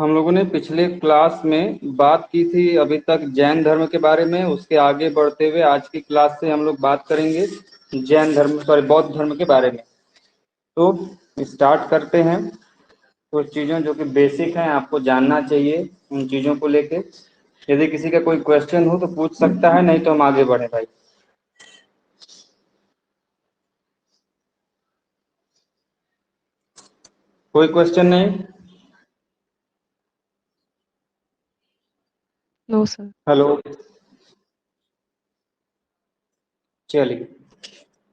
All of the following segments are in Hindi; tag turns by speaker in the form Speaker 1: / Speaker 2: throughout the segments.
Speaker 1: हम लोगों ने पिछले क्लास में बात की थी अभी तक जैन धर्म के बारे में। उसके आगे बढ़ते हुए आज की क्लास से हम लोग बात करेंगे बौद्ध धर्म के बारे में। तो स्टार्ट करते हैं। कुछ चीज़ों जो कि बेसिक हैं आपको जानना चाहिए उन चीज़ों को लेके। यदि किसी का कोई क्वेश्चन हो तो पूछ सकता है, नहीं तो हम आगे बढ़े भाई। कोई क्वेश्चन नहीं?
Speaker 2: No sir.
Speaker 1: हेलो, चलिए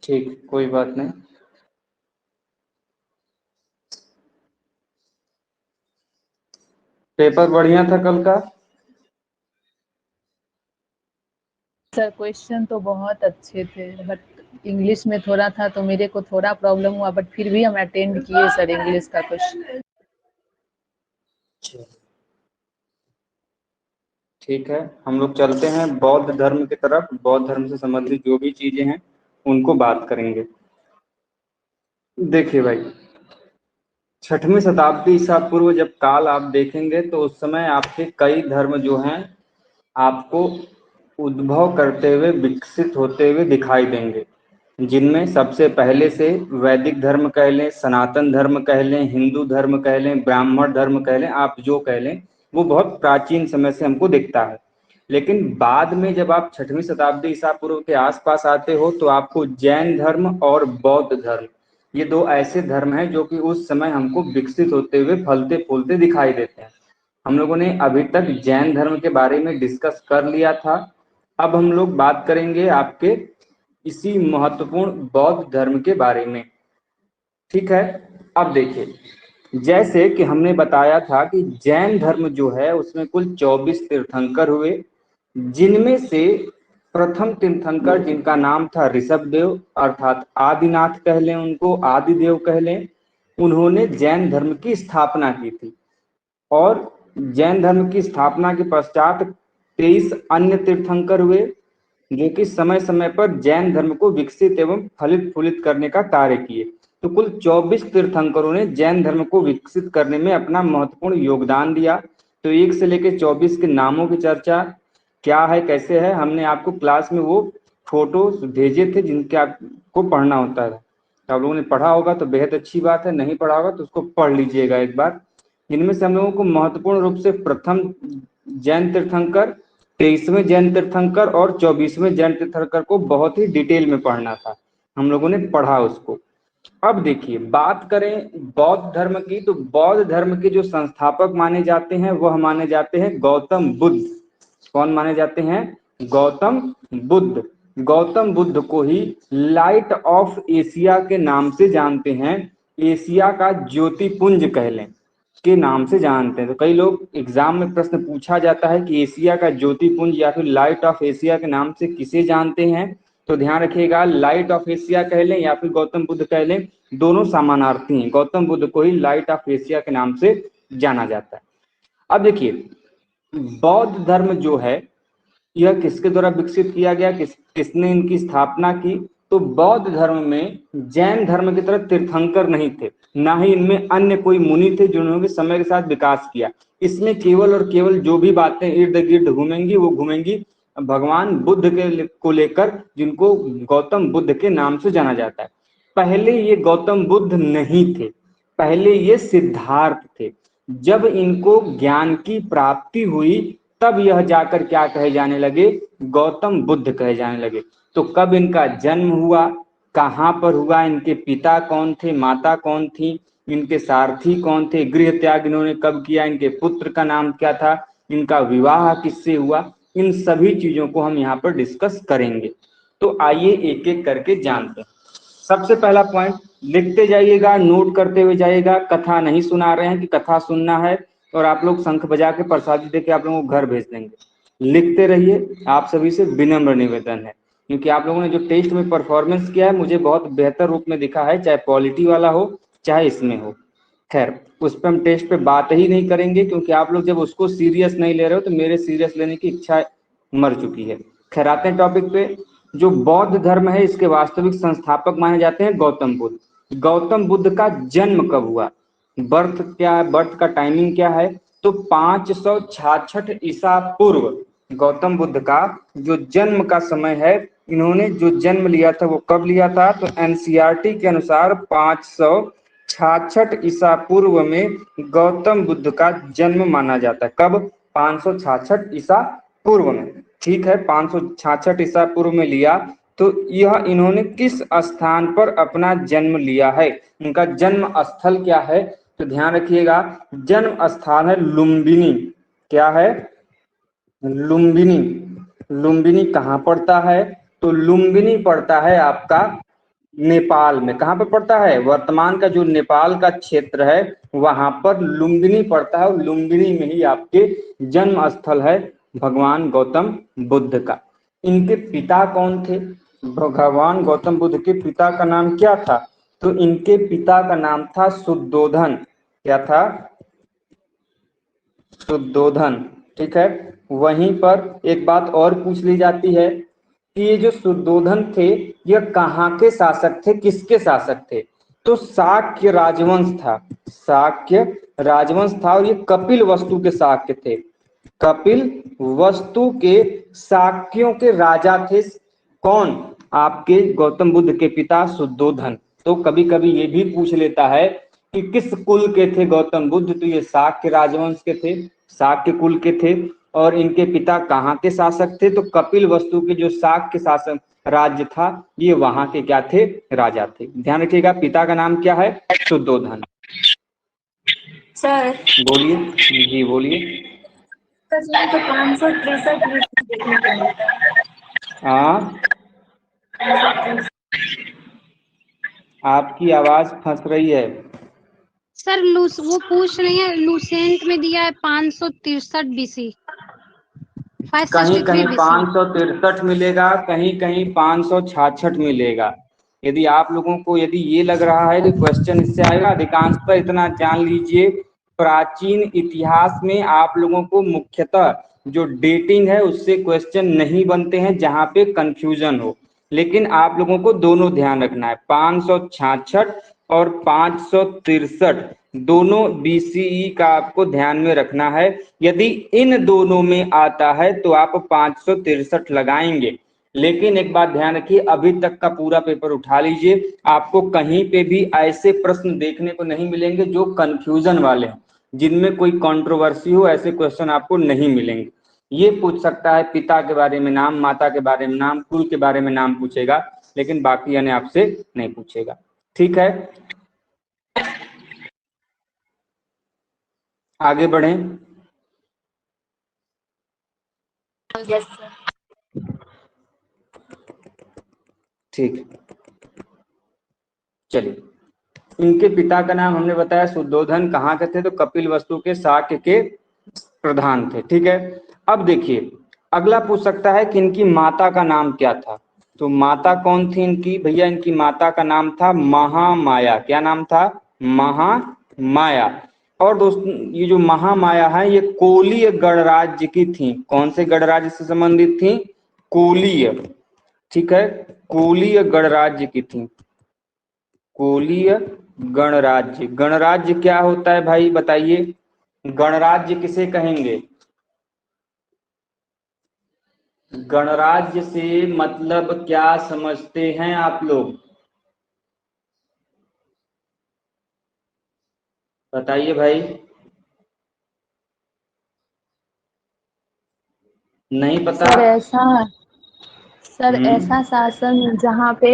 Speaker 1: ठीक, कोई बात नहीं। पेपर बढ़िया था कल का।
Speaker 3: सर क्वेश्चन तो बहुत अच्छे थे, बट इंग्लिश में थोड़ा था तो मेरे को थोड़ा प्रॉब्लम हुआ, बट फिर भी हम अटेंड किए सर इंग्लिश का क्वेश्चन।
Speaker 1: ठीक है, हम लोग चलते हैं बौद्ध धर्म की तरफ। बौद्ध धर्म से संबंधित जो भी चीजें हैं उनको बात करेंगे। देखिए भाई, 6वीं शताब्दी ईसा पूर्व जब काल आप देखेंगे तो उस समय आपके कई धर्म जो हैं आपको उद्भव करते हुए विकसित होते हुए दिखाई देंगे, जिनमें सबसे पहले से वैदिक धर्म कह लें, सनातन धर्म कह लें, हिंदू धर्म कह लें, ब्राह्मण धर्म कह लें, आप जो कह लें वो बहुत प्राचीन समय से हमको दिखता है। लेकिन बाद में जब आप 6वीं शताब्दी ईसा पूर्व के आसपास आते हो तो आपको जैन धर्म और बौद्ध धर्म, ये दो ऐसे धर्म हैं जो कि उस समय हमको विकसित होते हुए फलते फूलते दिखाई देते हैं। हम लोगों ने अभी तक जैन धर्म के बारे में डिस्कस कर लिया था। अब हम लोग बात करेंगे आपके इसी महत्वपूर्ण बौद्ध धर्म के बारे में। ठीक है, अब देखिए, जैसे कि हमने बताया था कि जैन धर्म जो है उसमें कुल 24 तीर्थंकर हुए, जिनमें से प्रथम तीर्थंकर जिनका नाम था ऋषभदेव, अर्थात आदिनाथ कह लें उनको, आदिदेव कह लें, उन्होंने जैन धर्म की स्थापना की थी। और जैन धर्म की स्थापना के पश्चात 23 अन्य तीर्थंकर हुए जो कि समय समय पर जैन धर्म को विकसित एवं फलित फूलित करने का कार्य किए। तो कुल 24 तीर्थंकरों ने जैन धर्म को विकसित करने में अपना महत्वपूर्ण योगदान दिया। तो 1 से लेकर 24 के नामों की चर्चा क्या है, कैसे है, हमने आपको क्लास में वो फोटो भेजे थे जिनके आपको पढ़ना होता है। तो आप लोगों ने पढ़ा होगा तो बेहद अच्छी बात है, नहीं पढ़ा होगा तो उसको पढ़ लीजिएगा एक बार। इनमें से हम लोगों को महत्वपूर्ण रूप से प्रथम जैन तीर्थंकर, 23वें जैन तीर्थंकर और 24वें जैन तीर्थंकर को बहुत ही डिटेल में पढ़ना था। हम लोगों ने पढ़ा उसको। अब देखिए, बात करें बौद्ध धर्म की, तो बौद्ध धर्म के जो संस्थापक माने जाते हैं वह माने जाते हैं गौतम बुद्ध। कौन माने जाते हैं? गौतम बुद्ध। गौतम बुद्ध को ही लाइट ऑफ एशिया के नाम से जानते हैं, एशिया का ज्योतिपुंज कह लें के नाम से जानते हैं। तो कई लोग एग्जाम में प्रश्न पूछा जाता है कि एशिया का ज्योतिपुंज या फिर लाइट ऑफ एशिया के नाम से किसे जानते हैं, तो ध्यान रखिएगा, लाइट ऑफ एशिया कह लें या फिर गौतम बुद्ध कह लें, दोनों समानार्थी हैं। गौतम बुद्ध को ही लाइट ऑफ एशिया के नाम से जाना जाता है। अब देखिए, बौद्ध धर्म जो है यह किसके द्वारा विकसित किया गया, किसने इनकी स्थापना की? तो बौद्ध धर्म में जैन धर्म की तरह तीर्थंकर नहीं थे, ना ही इनमें अन्य कोई मुनि थे जिन्होंने समय के साथ विकास किया। इसमें केवल और केवल जो भी बातें इर्द गिर्द घूमेंगी वो घूमेंगी भगवान बुद्ध के को लेकर, जिनको गौतम बुद्ध के नाम से जाना जाता है। पहले ये गौतम बुद्ध नहीं थे, पहले ये सिद्धार्थ थे। जब इनको ज्ञान की प्राप्ति हुई तब यह जाकर क्या कहे जाने लगे? गौतम बुद्ध कहे जाने लगे। तो कब इनका जन्म हुआ, कहाँ पर हुआ, इनके पिता कौन थे, माता कौन थी, इनके सारथी कौन थे, गृह त्याग इन्होंने कब किया, इनके पुत्र का नाम क्या था, इनका विवाह किससे हुआ, इन सभी चीजों को हम यहाँ पर डिस्कस करेंगे। तो आइए एक एक करके जानते हैं। सबसे पहला पॉइंट लिखते जाइएगा, नोट करते हुए जाइएगा। कथा नहीं सुना रहे हैं कि कथा सुनना है और आप लोग शंख बजा के प्रसादी देके आप लोगों को घर भेज देंगे। लिखते रहिए, आप सभी से विनम्र निवेदन है, क्योंकि आप लोगों ने जो टेस्ट में परफॉर्मेंस किया है मुझे बहुत बेहतर रूप में दिखा है, चाहे पॉलिटी वाला हो चाहे इसमें हो। खैर, उस पर हम टेस्ट पे बात ही नहीं करेंगे, क्योंकि आप लोग जब उसको सीरियस नहीं ले रहे हो तो मेरे सीरियस लेने की इच्छा मर चुकी है। खैर, आते हैं टॉपिक पे। जो बौद्ध धर्म है इसके वास्तविक संस्थापक माने जाते हैं गौतम बुद्ध। गौतम बुद्ध का जन्म कब हुआ, बर्थ क्या है, बर्थ का टाइमिंग क्या है? तो 566 ईसा पूर्व गौतम बुद्ध का जो जन्म का समय है, इन्होंने जो जन्म लिया था वो कब लिया था? तो एनसीईआरटी के अनुसार 566 ईसा पूर्व में गौतम बुद्ध का जन्म माना जाता है। कब? 566 ईसा पूर्व में। ठीक है, 566 ईसा पूर्व में लिया। तो यह इन्होंने किस स्थान पर अपना जन्म लिया है? उनका जन्म स्थल क्या है? तो ध्यान रखिएगा, जन्म स्थान है लुम्बिनी। क्या है? लुम्बिनी। लुम्बिनी कहाँ पड़ता है? तो लुम्बिनी पड़ता है आपका नेपाल में। कहाँ पर पड़ता है? वर्तमान का जो नेपाल का क्षेत्र है वहां पर लुम्बिनी पड़ता है, और लुम्बिनी में ही आपके जन्म स्थल है भगवान गौतम बुद्ध का। इनके पिता कौन थे? भगवान गौतम बुद्ध के पिता का नाम क्या था? तो इनके पिता का नाम था शुद्धोधन। क्या था? शुद्धोधन। ठीक है, वहीं पर एक बात और पूछ ली जाती है कि ये जो शुद्धोधन थे यह कहाँ के शासक थे, किसके शासक थे? तो शाक्य राजवंश था। शाक्य राजवंश था, और ये कपिल वस्तु के शाक्य थे। कपिल वस्तु के शाक्यों के राजा थे। कौन? आपके गौतम बुद्ध के पिता शुद्धोधन। तो कभी कभी ये भी पूछ लेता है कि किस कुल के थे गौतम बुद्ध? तो ये शाक्य राजवंश के थे, शाक्य कुल के थे। और इनके पिता कहाँ के शासक थे? तो कपिल वस्तु के जो शाक्य शासक राज्य था, ये वहां के क्या थे? राजा थे। ध्यान रखिएगा, पिता का नाम क्या है? शुद्धोधन।
Speaker 2: सर
Speaker 1: बोलिए जी, बोलिए।
Speaker 2: तो 563 देखने को मिलता है।
Speaker 1: हाँ, आपकी आवाज फंस रही है।
Speaker 4: सर वो पूछ रही है, लूसेंट में दिया है 563 बीसी,
Speaker 1: कहीं
Speaker 4: 563
Speaker 1: कहीं
Speaker 4: बीसी।
Speaker 1: 563 मिलेगा, कहीं कहीं 566 मिलेगा। यदि आप लोगों को यदि ये लग रहा है कि क्वेश्चन इससे आएगा, अधिकांशतः इतना जान लीजिए, प्राचीन इतिहास में आप लोगों को मुख्यतः जो डेटिंग है उससे क्वेश्चन नहीं बनते हैं जहां पे कंफ्यूजन हो। लेकिन आप लोगों को दोनों ध्यान रखना है, 566 और 563 दोनों बीसीई का आपको ध्यान में रखना है। यदि इन दोनों में आता है तो आप 563 लगाएंगे। लेकिन एक बात ध्यान रखिए, अभी तक का पूरा पेपर उठा लीजिए, आपको कहीं पे भी ऐसे प्रश्न देखने को नहीं मिलेंगे जो कंफ्यूजन वाले हैं, जिनमें कोई कंट्रोवर्सी हो। ऐसे क्वेश्चन आपको नहीं मिलेंगे। ये पूछ सकता है पिता के बारे में नाम, माता के बारे में नाम, कुल के बारे में नाम पूछेगा, लेकिन बाकी यानी आपसे नहीं पूछेगा। ठीक है, आगे बढ़ें।
Speaker 2: Yes sir.
Speaker 1: ठीक, चलिए। इनके पिता का नाम हमने बताया शुद्धोधन। कहाँ के थे? तो कपिल वस्तु के शाक्य के प्रधान थे। ठीक है, अब देखिए अगला पूछ सकता है कि इनकी माता का नाम क्या था? तो माता कौन थी इनकी? भैया इनकी माता का नाम था महामाया। क्या नाम था? महामाया। और दोस्तों ये जो महामाया है ये कोलीय गणराज्य की थी। कौन से गणराज्य से संबंधित थी? कोलीय। ठीक है, कोलीय गणराज्य की थी। कोलीय गणराज्य। गणराज्य क्या होता है भाई बताइए? गणराज्य किसे कहेंगे? गणराज्य से मतलब क्या समझते हैं आप लोग? बताइए भाई। नहीं पता?
Speaker 3: सर ऐसा शासन जहाँ पे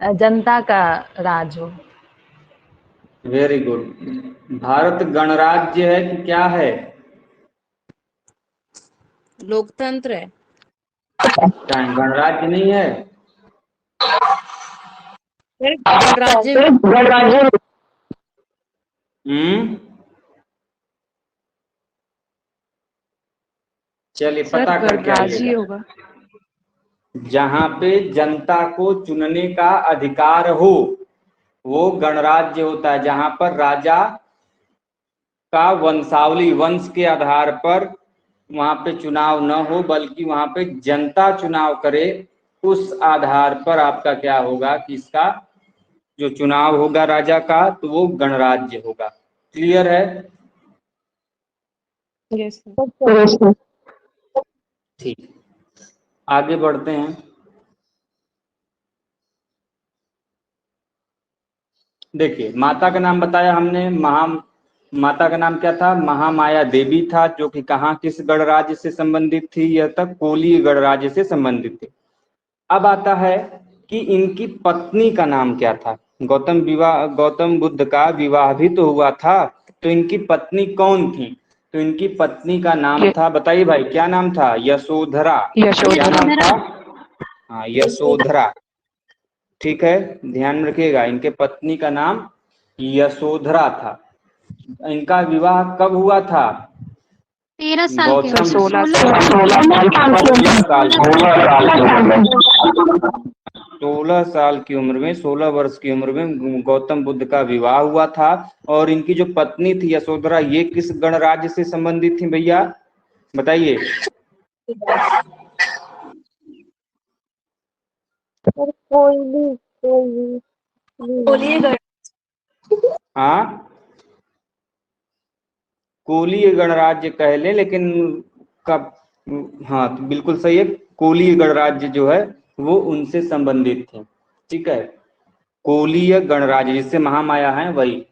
Speaker 3: जनता का राज हो।
Speaker 1: Very good. भारत गणराज्य है कि क्या है?
Speaker 5: लोकतंत्र है।
Speaker 1: क्या गणराज्य नहीं है?
Speaker 5: गणराज्य
Speaker 1: चलिए पता करके आइएगा।
Speaker 5: होगा।
Speaker 1: जहां पे जनता को चुनने का अधिकार हो वो गणराज्य होता है। जहां पर राजा का वंशावली, वंश के आधार पर वहां पे चुनाव न हो, बल्कि वहां पे जनता चुनाव करे, उस आधार पर आपका क्या होगा कि इसका जो चुनाव होगा राजा का, तो वो गणराज्य होगा। क्लियर है?
Speaker 5: Yes sir.
Speaker 1: ठीक, आगे बढ़ते हैं। देखिए, माता का नाम बताया हमने, माता का नाम क्या था? महामाया देवी था, जो कि कहाँ किस गणराज्य से संबंधित थी? यह तक कोलीय गणराज्य से संबंधित थी। अब आता है कि इनकी पत्नी का नाम क्या था? गौतम बुद्ध का विवाह भी तो हुआ था, तो इनकी पत्नी कौन थी? तो इनकी पत्नी का नाम था, बताइए भाई क्या नाम था? यशोधरा। क्या नाम था? हाँ, यशोधरा। ठीक है, ध्यान में रखिएगा, इनके पत्नी का नाम यशोधरा था। इनका विवाह कब हुआ था?
Speaker 4: 13 साल के
Speaker 1: गौतम
Speaker 5: 16
Speaker 1: 16 साल की उम्र में, 16 वर्ष की उम्र में गौतम बुद्ध का विवाह हुआ था। और इनकी जो पत्नी थी यशोधरा, ये किस गणराज्य से संबंधित थी भैया? बताइए।
Speaker 2: बोलिए।
Speaker 1: हाँ, कोलीय गणराज्य कह लें, लेकिन कब? हाँ, तो बिल्कुल सही है, कोलीय गणराज्य जो है वो उनसे संबंधित थे। ठीक है, कोलीय गणराज्य जिससे महामाया है वही।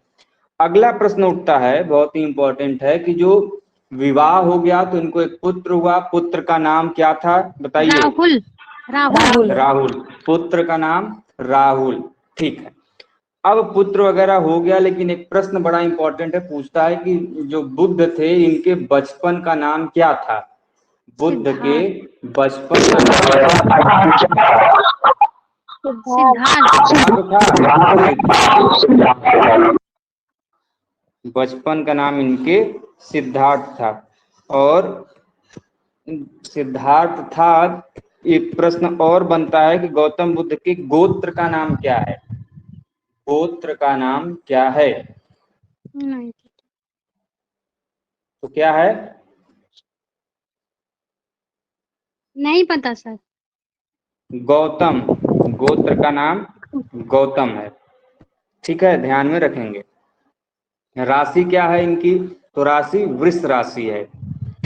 Speaker 1: अगला प्रश्न उठता है, बहुत ही इंपॉर्टेंट है, कि जो विवाह हो गया तो इनको एक पुत्र हुआ, पुत्र का नाम क्या था? बताइए।
Speaker 4: राहुल। राहुल।
Speaker 1: राहुल, पुत्र का नाम राहुल। ठीक है, अब पुत्र वगैरह हो गया, लेकिन एक प्रश्न बड़ा इंपॉर्टेंट है, पूछता है कि जो बुद्ध थे इनके बचपन का नाम क्या था? बुद्ध के बचपन का नाम
Speaker 4: सिद्धार्थ।
Speaker 1: बचपन का नाम इनके सिद्धार्थ था। और सिद्धार्थ था। एक प्रश्न और बनता है कि गौतम बुद्ध के गोत्र का नाम क्या है? गोत्र का नाम क्या है?
Speaker 4: नहीं,
Speaker 1: तो क्या है?
Speaker 4: नहीं पता सर।
Speaker 1: गौतम, गोत्र का नाम गौतम है। ठीक है, ध्यान में रखेंगे। राशि क्या है इनकी? तो राशि वृष राशि है।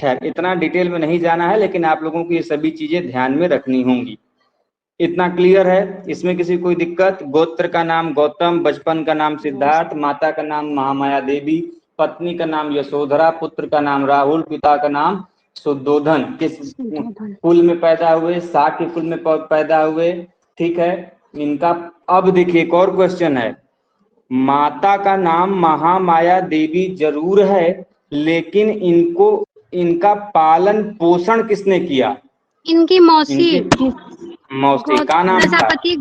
Speaker 1: खैर, इतना डिटेल में नहीं जाना है, लेकिन आप लोगों को ये सभी चीजें ध्यान में रखनी होंगी। इतना क्लियर है? इसमें किसी कोई दिक्कत? गोत्र का नाम गौतम, बचपन का नाम सिद्धार्थ, माता का नाम महामाया देवी, पत्नी का नाम यशोधरा, पुत्र का नाम राहुल, पिता का नाम शुद्धोधन। किस कुल में पैदा हुए? शाक्य कुल में पैदा हुए। ठीक है, इनका अब देखिए एक और क्वेश्चन है। माता का नाम महामाया देवी जरूर है, लेकिन इनका पालन पोषण किसने किया?
Speaker 4: इनकी मौसी।
Speaker 1: इनकी मौसी का नाम था?
Speaker 4: प्रजापति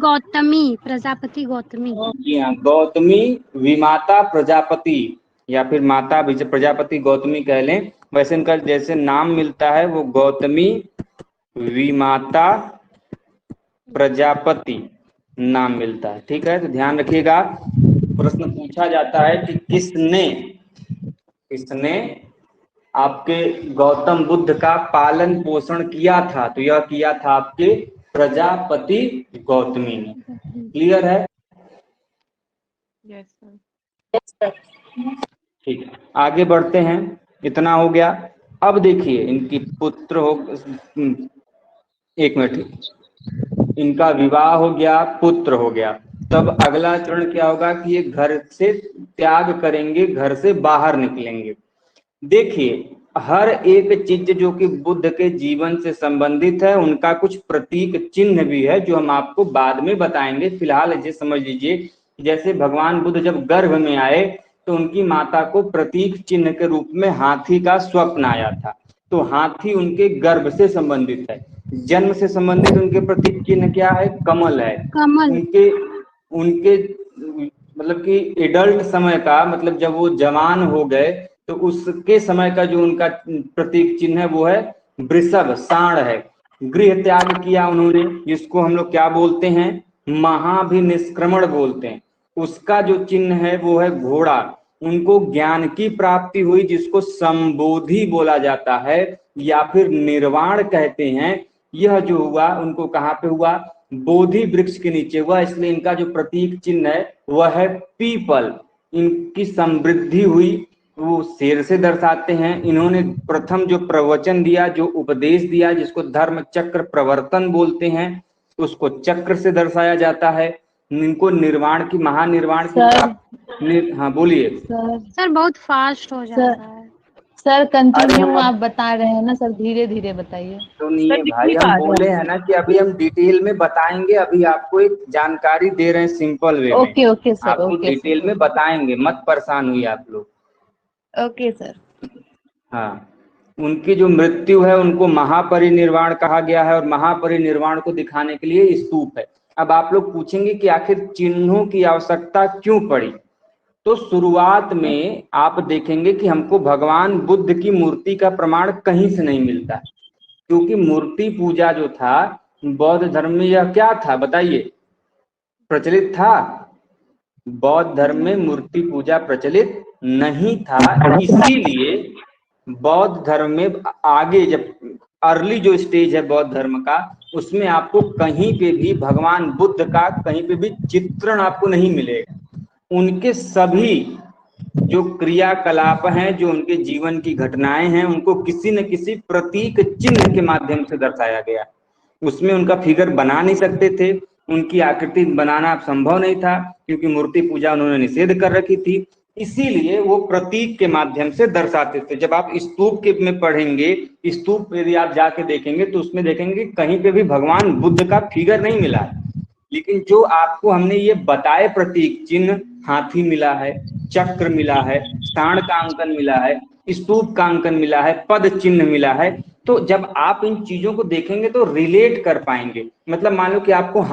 Speaker 4: गौतमी।
Speaker 1: जी हाँ, गौतमी विमाता प्रजापति, या फिर माता प्रजापति गौतमी कह लें। वैसे इनका जैसे नाम मिलता है वो गौतमी विमाता प्रजापति नाम मिलता है। ठीक है, तो ध्यान रखिएगा, प्रश्न पूछा जाता है कि किसने आपके गौतम बुद्ध का पालन पोषण किया था? तो यह किया था आपके प्रजापति गौतमी ने। क्लियर है?
Speaker 5: Yes sir.
Speaker 1: ठीक है, आगे बढ़ते हैं। इतना हो गया। अब देखिए, इनकी पुत्र हो, एक मिनट, इनका विवाह हो गया, पुत्र हो गया, तब अगला चरण क्या होगा कि ये घर से त्याग करेंगे, घर से बाहर निकलेंगे। देखिए, हर एक चीज जो कि बुद्ध के जीवन से संबंधित है, उनका कुछ प्रतीक चिन्ह भी है, जो हम आपको बाद में बताएंगे। फिलहाल ये समझ लीजिए, जैसे भगवान बुद्ध जब गर्भ में आए तो उनकी माता को प्रतीक चिन्ह के रूप में हाथी का स्वप्न आया था। तो हाथी उनके गर्भ से संबंधित है। जन्म से संबंधित उनके प्रतीक चिन्ह क्या है? कमल है।
Speaker 4: कमल।
Speaker 1: उनके मतलब कि एडल्ट समय का, मतलब जब वो जवान हो गए तो उसके समय का जो उनका प्रतीक चिन्ह है वो है वृषभ, सांड है। गृह त्याग किया उन्होंने, जिसको हम लोग क्या बोलते हैं? महाभिनिष्क्रमण बोलते हैं। उसका जो चिन्ह है वो है घोड़ा। उनको ज्ञान की प्राप्ति हुई, जिसको संबोधि बोला जाता है या फिर निर्वाण कहते हैं। यह जो हुआ उनको कहाँ पे हुआ? बोधि वृक्ष के नीचे हुआ, इसलिए इनका जो प्रतीक चिन्ह है वह है पीपल। इनकी समृद्धि हुई, तो वो शेर से दर्शाते हैं। इन्होंने प्रथम जो प्रवचन दिया, जो उपदेश दिया, जिसको धर्म चक्र प्रवर्तन बोलते हैं, उसको चक्र से दर्शाया जाता है। इनको निर्वाण की, महानिर्वाण की हाँ बोलिए
Speaker 4: सर बहुत फास्ट हो जाता है।
Speaker 3: सर कंटिन्यू
Speaker 1: हम
Speaker 3: आप बता रहे हैं ना सर, धीरे धीरे बताइए।
Speaker 1: सुनिए भाई, हम बोले हैं ना कि अभी हम डिटेल में बताएंगे, अभी आपको एक जानकारी दे रहे हैं सिंपल वे में।
Speaker 3: ओके ओके सर,
Speaker 1: आपको
Speaker 3: ओके
Speaker 1: डिटेल में बताएंगे, मत परेशान हुई आप लोग।
Speaker 3: Okay sir.
Speaker 1: हाँ, उनकी जो मृत्यु है उनको महापरिनिर्वाण कहा गया है, और महापरिनिर्वाण को दिखाने के लिए स्तूप है। अब आप लोग पूछेंगे कि आखिर चिन्हों की आवश्यकता क्यों पड़ी। तो शुरुआत में आप देखेंगे कि हमको भगवान बुद्ध की मूर्ति का प्रमाण कहीं से नहीं मिलता, क्योंकि मूर्ति पूजा जो था बौद्ध धर्म में, यह क्या था बताइए, प्रचलित था? बौद्ध धर्म में मूर्ति पूजा प्रचलित नहीं था। इसीलिए बौद्ध धर्म में आगे, जब अर्ली जो स्टेज है बौद्ध धर्म का, उसमें आपको कहीं पे भी भगवान बुद्ध का कहीं पे भी चित्रण आपको नहीं मिलेगा। उनके सभी जो क्रियाकलाप हैं, जो उनके जीवन की घटनाएं हैं, उनको किसी न किसी प्रतीक चिन्ह के माध्यम से दर्शाया गया। उसमें उनका फिगर बना नहीं सकते थे, उनकी आकृति बनाना संभव नहीं था, क्योंकि मूर्ति पूजा उन्होंने निषेध कर रखी थी। इसीलिए वो प्रतीक के माध्यम से दर्शाते थे। जब आप स्तूप के में पढ़ेंगे, स्तूप यदि आप जाके देखेंगे तो उसमें देखेंगे कहीं पे भी भगवान बुद्ध का फिगर नहीं मिला है, लेकिन जो आपको हमने ये बताए प्रतीक चिन्ह, हाथी मिला है, चक्र मिला है, सांड का अंकन मिला है, स्तूप का अंकन मिला है, पद चिन्ह मिला है, तो जब आप इन चीजों को देखेंगे तो रिलेट कर पाएंगे। मतलब मान लो कि आपको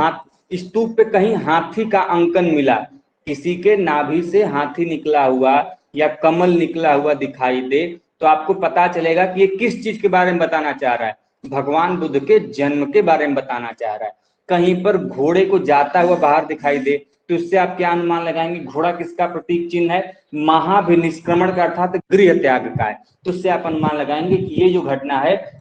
Speaker 1: स्तूप पे कहीं हाथी का अंकन मिला, किसी के नाभि से हाथी निकला हुआ या कमल निकला हुआ दिखाई दे, तो आपको पता चलेगा कि ये किस चीज के बारे में बताना चाह रहा है, भगवान बुद्ध के जन्म के बारे में बताना चाह रहा है। कहीं पर घोड़े को जाता हुआ बाहर दिखाई दे, तो इससे आप क्या अनुमान लगाएंगे, घोड़ा किसका प्रतीक चिन्ह है? महाभिनिष्क्रमण का, अर्थात गृह त्याग का है। तो उससे आप अनुमान लगाएंगे कि ये जो घटना है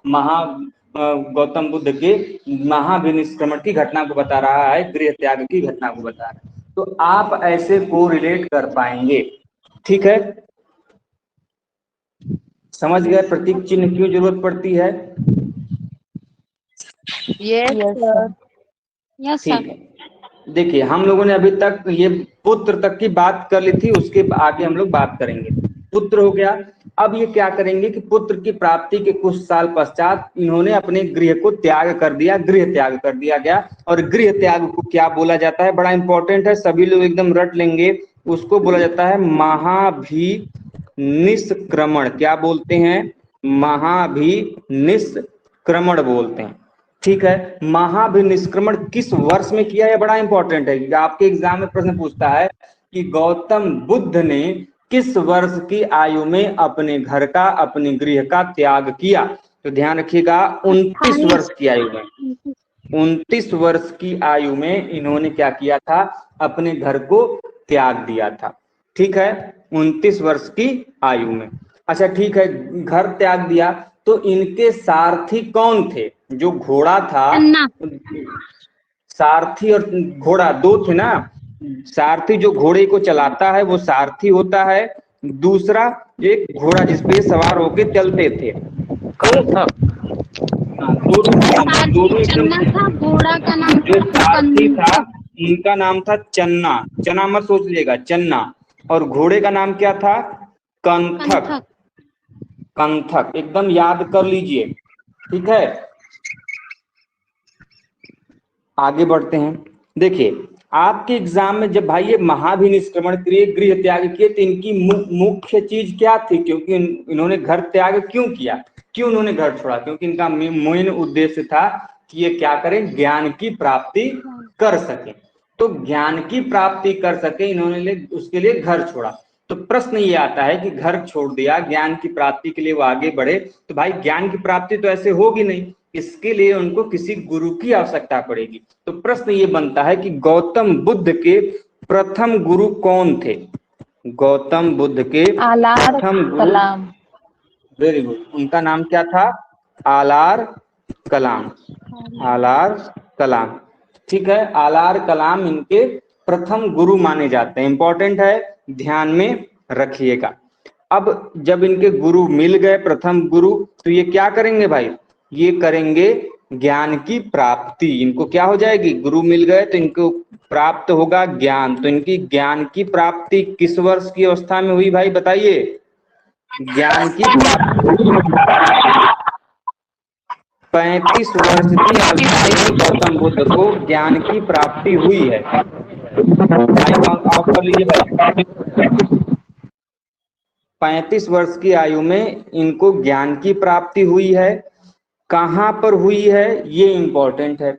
Speaker 1: गौतम बुद्ध के महाभिनिष्क्रमण की घटना को बता रहा है, गृह त्याग की घटना को बता रहा है। तो आप ऐसे को रिलेट कर पाएंगे। ठीक है, समझ गए प्रतीक चिन्ह क्यों जरूरत पड़ती है?
Speaker 4: यस
Speaker 1: ठीक
Speaker 4: सर।
Speaker 1: है, देखिए हम लोगों ने अभी तक ये पुत्र तक की बात कर ली थी, उसके आगे हम लोग बात करेंगे। पुत्र हो गया। अब ये क्या करेंगे कि पुत्र की प्राप्ति के कुछ साल पश्चात इन्होंने अपने गृह को त्याग कर दिया, गृह त्याग कर दिया गया। और गृह त्याग को क्या बोला जाता है, बड़ा इंपॉर्टेंट है, सभी लोग एकदम रट लेंगे। उसको बोला जाता है महाभिनिष्क्रमण। क्या बोलते हैं? महाभिनिष्क्रमण बोलते हैं। ठीक है, महाभिनिष्क्रमण किस वर्ष में किया, यह बड़ा इंपॉर्टेंट है, क्योंकि आपके एग्जाम में प्रश्न पूछता है कि गौतम बुद्ध ने किस वर्ष की आयु में अपने घर का, अपने गृह का त्याग किया। तो ध्यान रखिएगा, 29 वर्ष की आयु में, 29 वर्ष की आयु में इन्होंने क्या किया था, अपने घर को त्याग दिया था। ठीक है, 29 वर्ष की आयु में। अच्छा ठीक है, घर त्याग दिया, तो इनके सारथी कौन थे? जो घोड़ा था, सारथी और घोड़ा दो थे ना। सारथी जो घोड़े को चलाता है वो सारथी होता है, दूसरा एक घोड़ा जिसपे सवार होके चलते थे, कंथक।
Speaker 4: घोड़ा का नाम
Speaker 1: जो सारथी था इनका नाम था चन्ना, चना मत सोच लीजिएगा, चन्ना। और घोड़े का नाम क्या था? कंथक। कंथक एकदम याद कर लीजिए। ठीक है, आगे बढ़ते हैं। देखिए आपके एग्जाम में जब भाई ये महाभिनिष्क्रमण किए, गृह त्याग किए, तो इनकी मुख्य चीज क्या थी? क्योंकि इन्होंने घर त्याग क्यों किया, क्यों उन्होंने घर छोड़ा? क्योंकि इनका मेन उद्देश्य था कि ये क्या करें, ज्ञान की प्राप्ति कर सके। तो ज्ञान की प्राप्ति कर सके इन्होंने उसके लिए घर छोड़ा। तो प्रश्न ये आता है कि घर छोड़ दिया, ज्ञान की प्राप्ति के लिए वो आगे बढ़े, तो भाई ज्ञान की प्राप्ति तो ऐसे होगी नहीं, इसके लिए उनको किसी गुरु की आवश्यकता पड़ेगी। तो प्रश्न ये बनता है कि गौतम बुद्ध के प्रथम गुरु कौन थे? गौतम बुद्ध के प्रथम गुरु, वेरी गुड, उनका नाम क्या था? आलार कलाम। आलार कलाम। ठीक है, आलार कलाम इनके प्रथम गुरु माने जाते हैं। इंपॉर्टेंट है, ध्यान में रखिएगा। अब जब इनके गुरु मिल गए, प्रथम गुरु, तो ये क्या करेंगे भाई, ये करेंगे ज्ञान की प्राप्ति। इनको क्या हो जाएगी, गुरु मिल गए तो इनको प्राप्त होगा ज्ञान। तो इनकी ज्ञान की प्राप्ति किस वर्ष की अवस्था में हुई भाई बताइए? ज्ञान की प्राप्ति 35 वर्ष की अवस्था में गौतम बुद्ध को ज्ञान की प्राप्ति हुई है। ऑफ कर लीजिए भाई। 35 वर्ष की आयु में इनको ज्ञान की प्राप्ति हुई है। कहाँ पर हुई है ये इंपॉर्टेंट है,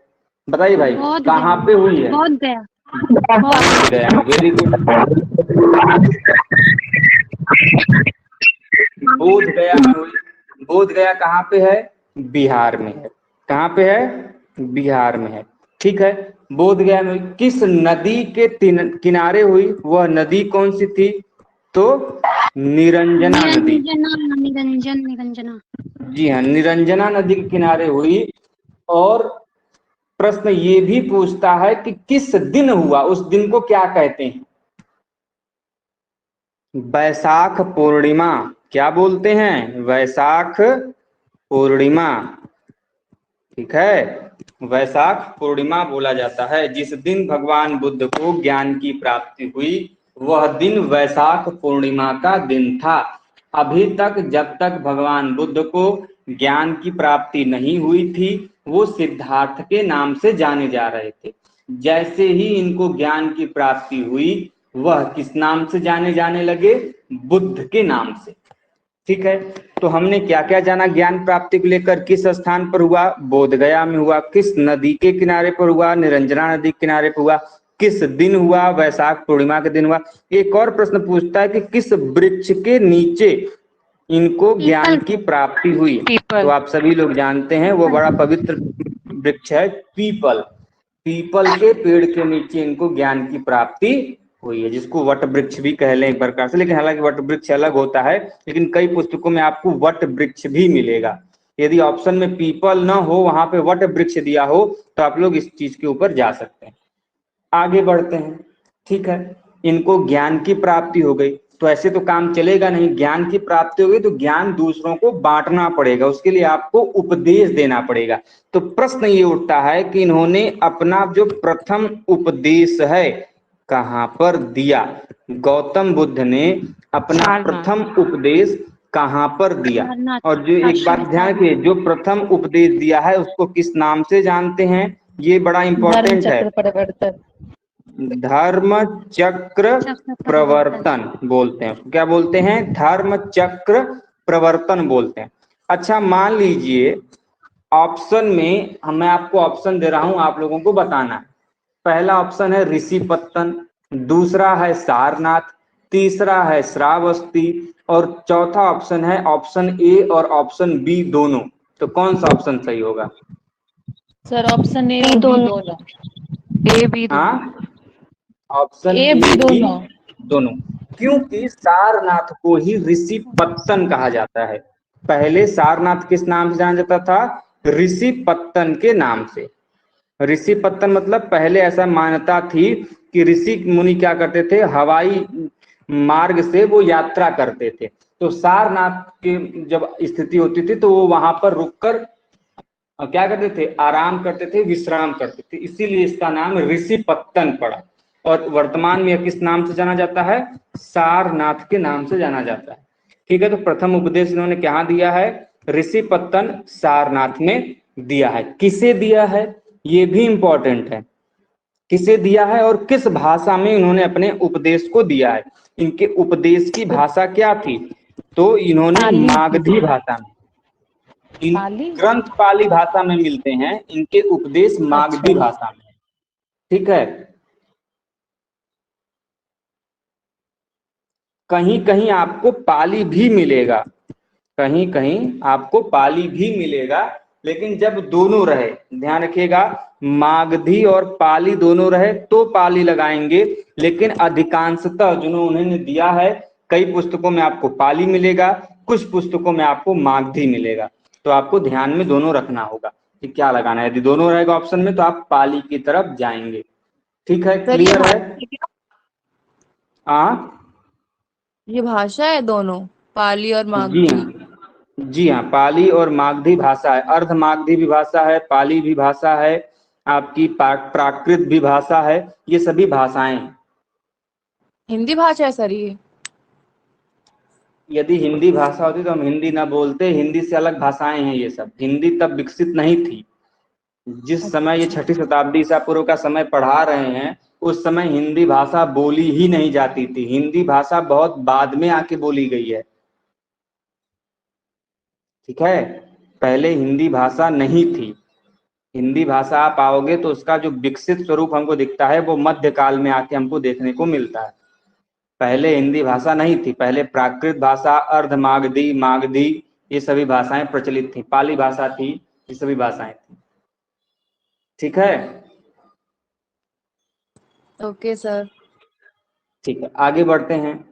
Speaker 1: बताइए भाई कहाँ पे हुई है?
Speaker 4: बहुत गया।
Speaker 1: गया, वेरी गुड। बोध गया में हुई। बोध गया कहाँ पे है? बिहार में है। कहाँ पे है? बिहार में है। ठीक है, बोध गया में हुई। किस नदी के किनारे हुई? वह नदी कौन सी थी? तो निरंजना नदी।
Speaker 4: निरंजना।
Speaker 1: जी हाँ, निरंजना नदी के किनारे हुई। और प्रश्न ये भी पूछता है कि किस दिन हुआ, उस दिन को क्या कहते हैं? वैशाख पूर्णिमा। क्या बोलते हैं? वैशाख पूर्णिमा। ठीक है, वैशाख पूर्णिमा बोला जाता है। जिस दिन भगवान बुद्ध को ज्ञान की प्राप्ति हुई वह दिन वैशाख पूर्णिमा का दिन था। अभी तक जब तक भगवान बुद्ध को ज्ञान की प्राप्ति नहीं हुई थी वो सिद्धार्थ के नाम से जाने जा रहे थे। जैसे ही इनको ज्ञान की प्राप्ति हुई वह किस नाम से जाने लगे? बुद्ध के नाम से। ठीक है, तो हमने क्या क्या जाना ज्ञान प्राप्ति को लेकर? किस स्थान पर हुआ? बोध गया में हुआ। किस नदी के किनारे पर हुआ? निरंजना नदी के किनारे पर हुआ। किस दिन हुआ? वैशाख पूर्णिमा के दिन हुआ। एक और प्रश्न पूछता है कि किस वृक्ष के नीचे इनको ज्ञान की प्राप्ति हुई? तो आप सभी लोग जानते हैं वो बड़ा पवित्र वृक्ष है पीपल। पीपल के पेड़ के नीचे इनको ज्ञान की प्राप्ति हुई है, जिसको वट वृक्ष भी कह लें एक प्रकार से। लेकिन हालांकि वट वृक्ष अलग होता है, लेकिन कई पुस्तकों में आपको वट वृक्ष भी मिलेगा। यदि ऑप्शन में पीपल न हो वहां पे वट वृक्ष दिया हो तो आप लोग इस चीज के ऊपर जा सकते हैं। आगे बढ़ते हैं। ठीक है, इनको ज्ञान की प्राप्ति हो गई तो ऐसे तो काम चलेगा नहीं। ज्ञान की प्राप्ति हो गई तो ज्ञान दूसरों को बांटना पड़ेगा, उसके लिए आपको उपदेश देना पड़ेगा। तो प्रश्न ये उठता है कि इन्होंने अपना जो प्रथम उपदेश है कहाँ पर दिया? गौतम बुद्ध ने अपना प्रथम उपदेश कहाँ पर दिया? और जो एक बात ध्यान रखिए, जो प्रथम उपदेश दिया है उसको किस नाम से जानते हैं? ये बड़ा इंपॉर्टेंट है। धर्म चक्र प्रवर्तन बोलते हैं उसको। क्या बोलते हैं? धर्म चक्र प्रवर्तन बोलते हैं। अच्छा, मान लीजिए ऑप्शन में मैं आपको ऑप्शन दे रहा हूं, आप लोगों को बताना है। पहला ऑप्शन है ऋषिपत्तन, दूसरा है सारनाथ, तीसरा है श्रावस्ती और चौथा ऑप्शन है ऑप्शन ए और ऑप्शन बी दोनों। तो कौन सा ऑप्शन सही होगा?
Speaker 3: सर ऑप्शन ए दोनों।
Speaker 5: ए बी
Speaker 1: हाँ, ऑप्शन
Speaker 3: ए बी
Speaker 1: दोनों। क्योंकि सारनाथ को ही ऋषिपत्तन कहा जाता है। पहले सारनाथ किस नाम से जाना जाता था? ऋषिपत्तन के नाम से। ऋषिपत्तन मतलब पहले ऐसा मान्यता थी कि ऋषि मुनि क्या करते थे, हवाई मार्ग से वो यात्रा करते थे। तो सारनाथ की जब स्थिति होती थी तो वो वहां पर रुककर क्या करते थे? आराम करते थे, विश्राम करते थे। इसीलिए इसका नाम ऋषिपत्तन पड़ा। और वर्तमान में किस नाम से जाना जाता है? सारनाथ के नाम से जाना जाता है। ठीक है, तो प्रथम उपदेश इन्होंने कहाँ दिया है? ऋषिपत्तन सारनाथ में दिया है। किसे दिया है ये भी इंपॉर्टेंट है। किसे दिया है और किस भाषा में इन्होंने अपने उपदेश को दिया है? इनके उपदेश की भाषा क्या थी? तो इन्होंने मागधी भाषा में, ग्रंथ पाली भाषा में मिलते हैं, इनके उपदेश मागधी भाषा में। ठीक है, कहीं कहीं आपको पाली भी मिलेगा, कहीं कहीं आपको पाली भी मिलेगा, लेकिन जब दोनों रहे, ध्यान रखिएगा, मागधी और पाली दोनों रहे तो पाली लगाएंगे। लेकिन अधिकांशतः जो उन्होंने दिया है, कई पुस्तकों में आपको पाली मिलेगा, कुछ पुस्तकों में आपको मागधी मिलेगा। तो आपको ध्यान में दोनों रखना होगा कि क्या लगाना है। यदि दोनों रहेगा ऑप्शन में तो आप पाली की तरफ जाएंगे। ठीक है, क्लियर है?
Speaker 5: ये भाषा है दोनों। पाली और
Speaker 1: जी
Speaker 5: मागधी।
Speaker 1: हाँ, जी हाँ, पाली और मागधी भाषा है। अर्ध मागधी भी भाषा है, पाली भी भाषा है, आपकी प्राकृत भी भाषा है, ये सभी भाषाएं हैं।
Speaker 5: हिंदी भाषा है सर ये?
Speaker 1: यदि हिंदी भाषा होती तो हम हिंदी ना बोलते, हिंदी से अलग भाषाएं हैं ये सब। हिंदी तब विकसित नहीं थी। जिस समय ये
Speaker 5: अच्छा।
Speaker 1: 6ठी शताब्दी ईसा पूर्व का समय पढ़ा रहे हैं, उस समय हिंदी भाषा बोली ही नहीं जाती थी। हिंदी भाषा बहुत बाद में आके बोली गई है, ठीक है। पहले हिंदी भाषा नहीं थी। हिंदी भाषा आप आओगे तो उसका जो विकसित स्वरूप हमको दिखता है वो मध्यकाल में आके हमको देखने को मिलता है। पहले हिंदी भाषा नहीं थी, पहले प्राकृत भाषा, अर्ध मागधी, मागधी, ये सभी भाषाएं प्रचलित थी। पाली भाषा थी, ये सभी भाषाएं थी, ठीक है।
Speaker 5: Okay sir.
Speaker 1: ठीक है, आगे बढ़ते हैं।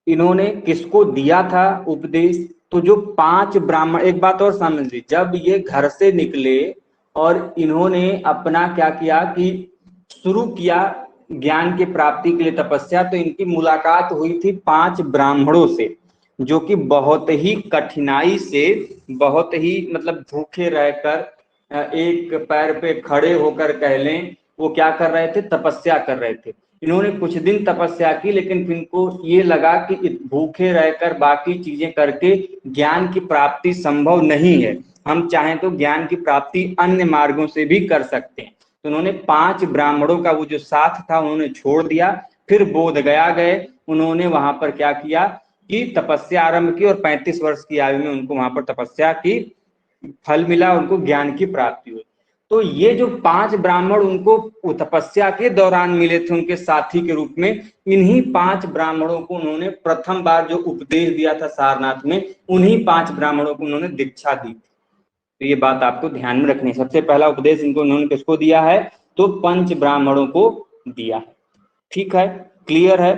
Speaker 1: इन्होंने किसको दिया था उपदेश? तो जो 5 ब्राह्मण, एक बात और समझ ली, जब ये घर से निकले और इन्होंने अपना क्या किया कि शुरू किया ज्ञान की प्राप्ति के लिए तपस्या, तो इनकी मुलाकात हुई थी 5 ब्राह्मणों से, जो कि बहुत ही कठिनाई से, बहुत ही मतलब भूखे रहकर एक पैर पे खड़े होकर कह लें, वो क्या कर रहे थे? तपस्या कर रहे थे। इन्होंने कुछ दिन तपस्या की, लेकिन इनको ये लगा कि भूखे रहकर बाकी चीजें करके ज्ञान की प्राप्ति संभव नहीं है, हम चाहें तो ज्ञान की प्राप्ति अन्य मार्गों से भी कर सकते हैं। तो उन्होंने 5 ब्राह्मणों का वो जो साथ था उन्होंने छोड़ दिया, फिर बोध गया गए। उन्होंने वहां पर क्या किया कि तपस्या आरंभ की, और 35 वर्ष की आयु में उनको वहां पर तपस्या की फल मिला, उनको ज्ञान की प्राप्ति हुई। तो ये जो 5 ब्राह्मण उनको तपस्या के दौरान मिले थे उनके साथी के रूप में, इन्हीं 5 ब्राह्मणों को उन्होंने प्रथम बार जो उपदेश दिया था सारनाथ में, उन्हीं 5 ब्राह्मणों को उन्होंने दीक्षा दी। तो ये बात आपको ध्यान में रखनी है। सबसे पहला उपदेश इनको उन्होंने किसको दिया है? तो 5 ब्राह्मणों को दिया है, ठीक है, क्लियर है?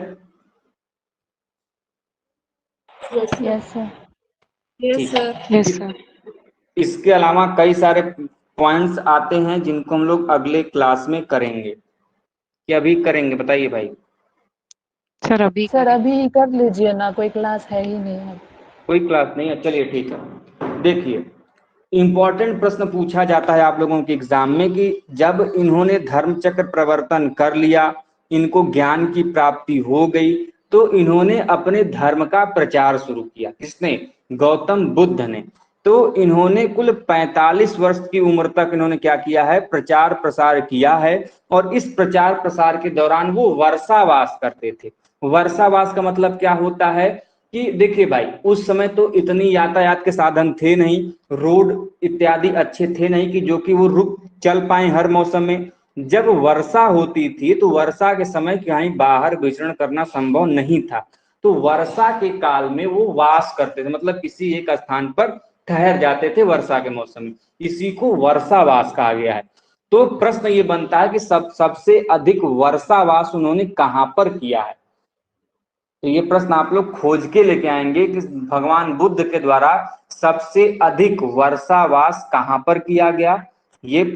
Speaker 3: Yes sir.
Speaker 2: Yes sir.
Speaker 5: Yes sir.
Speaker 1: इसके अलावा कई सारे पॉइंट्स आते हैं जिनको हम लोग अगले क्लास में करेंगे। क्या अभी करेंगे? बताइए भाई।
Speaker 5: सर अभी
Speaker 3: सर अभी ही कर लीजिए ना, कोई क्लास है ही नहीं अब।
Speaker 1: कोई क्लास नहीं है, चलिए ठीक है। देखिए, इंपॉर्टेंट प्रश्न पूछा जाता है आप लोगों के एग्जाम में कि जब इन्होंने धर्म चक्र प्रवर्तन कर लिया, इनको ज्ञान की प्राप्ति हो गई, तो इन्होंने अपने धर्म का प्रचार शुरू किया। किसने? गौतम बुद्ध ने। तो इन्होंने कुल 45 वर्ष की उम्र तक इन्होंने क्या किया है? प्रचार प्रसार किया है। और इस प्रचार प्रसार के दौरान वो वर्षावास करते थे। वर्षावास का मतलब क्या होता है कि देखिए भाई, उस समय तो इतनी यातायात के साधन थे नहीं, रोड इत्यादि अच्छे थे नहीं कि जो कि वो रुक चल पाए हर मौसम में। जब वर्षा होती थी तो वर्षा के समय कहीं बाहर विचरण करना संभव नहीं था, तो वर्षा के काल में वो वास करते थे, मतलब किसी एक स्थान पर ठहर जाते थे वर्षा के मौसम में। इसी को वर्षावास कहा गया है। तो प्रश्न ये बनता है कि सबसे अधिक वर्षावास उन्होंने कहां पर किया है? तो ये प्रश्न आप लोग खोज के लेके आएंगे कि भगवान बुद्ध के द्वारा सबसे अधिक वर्षावास कहां पर किया गया, ये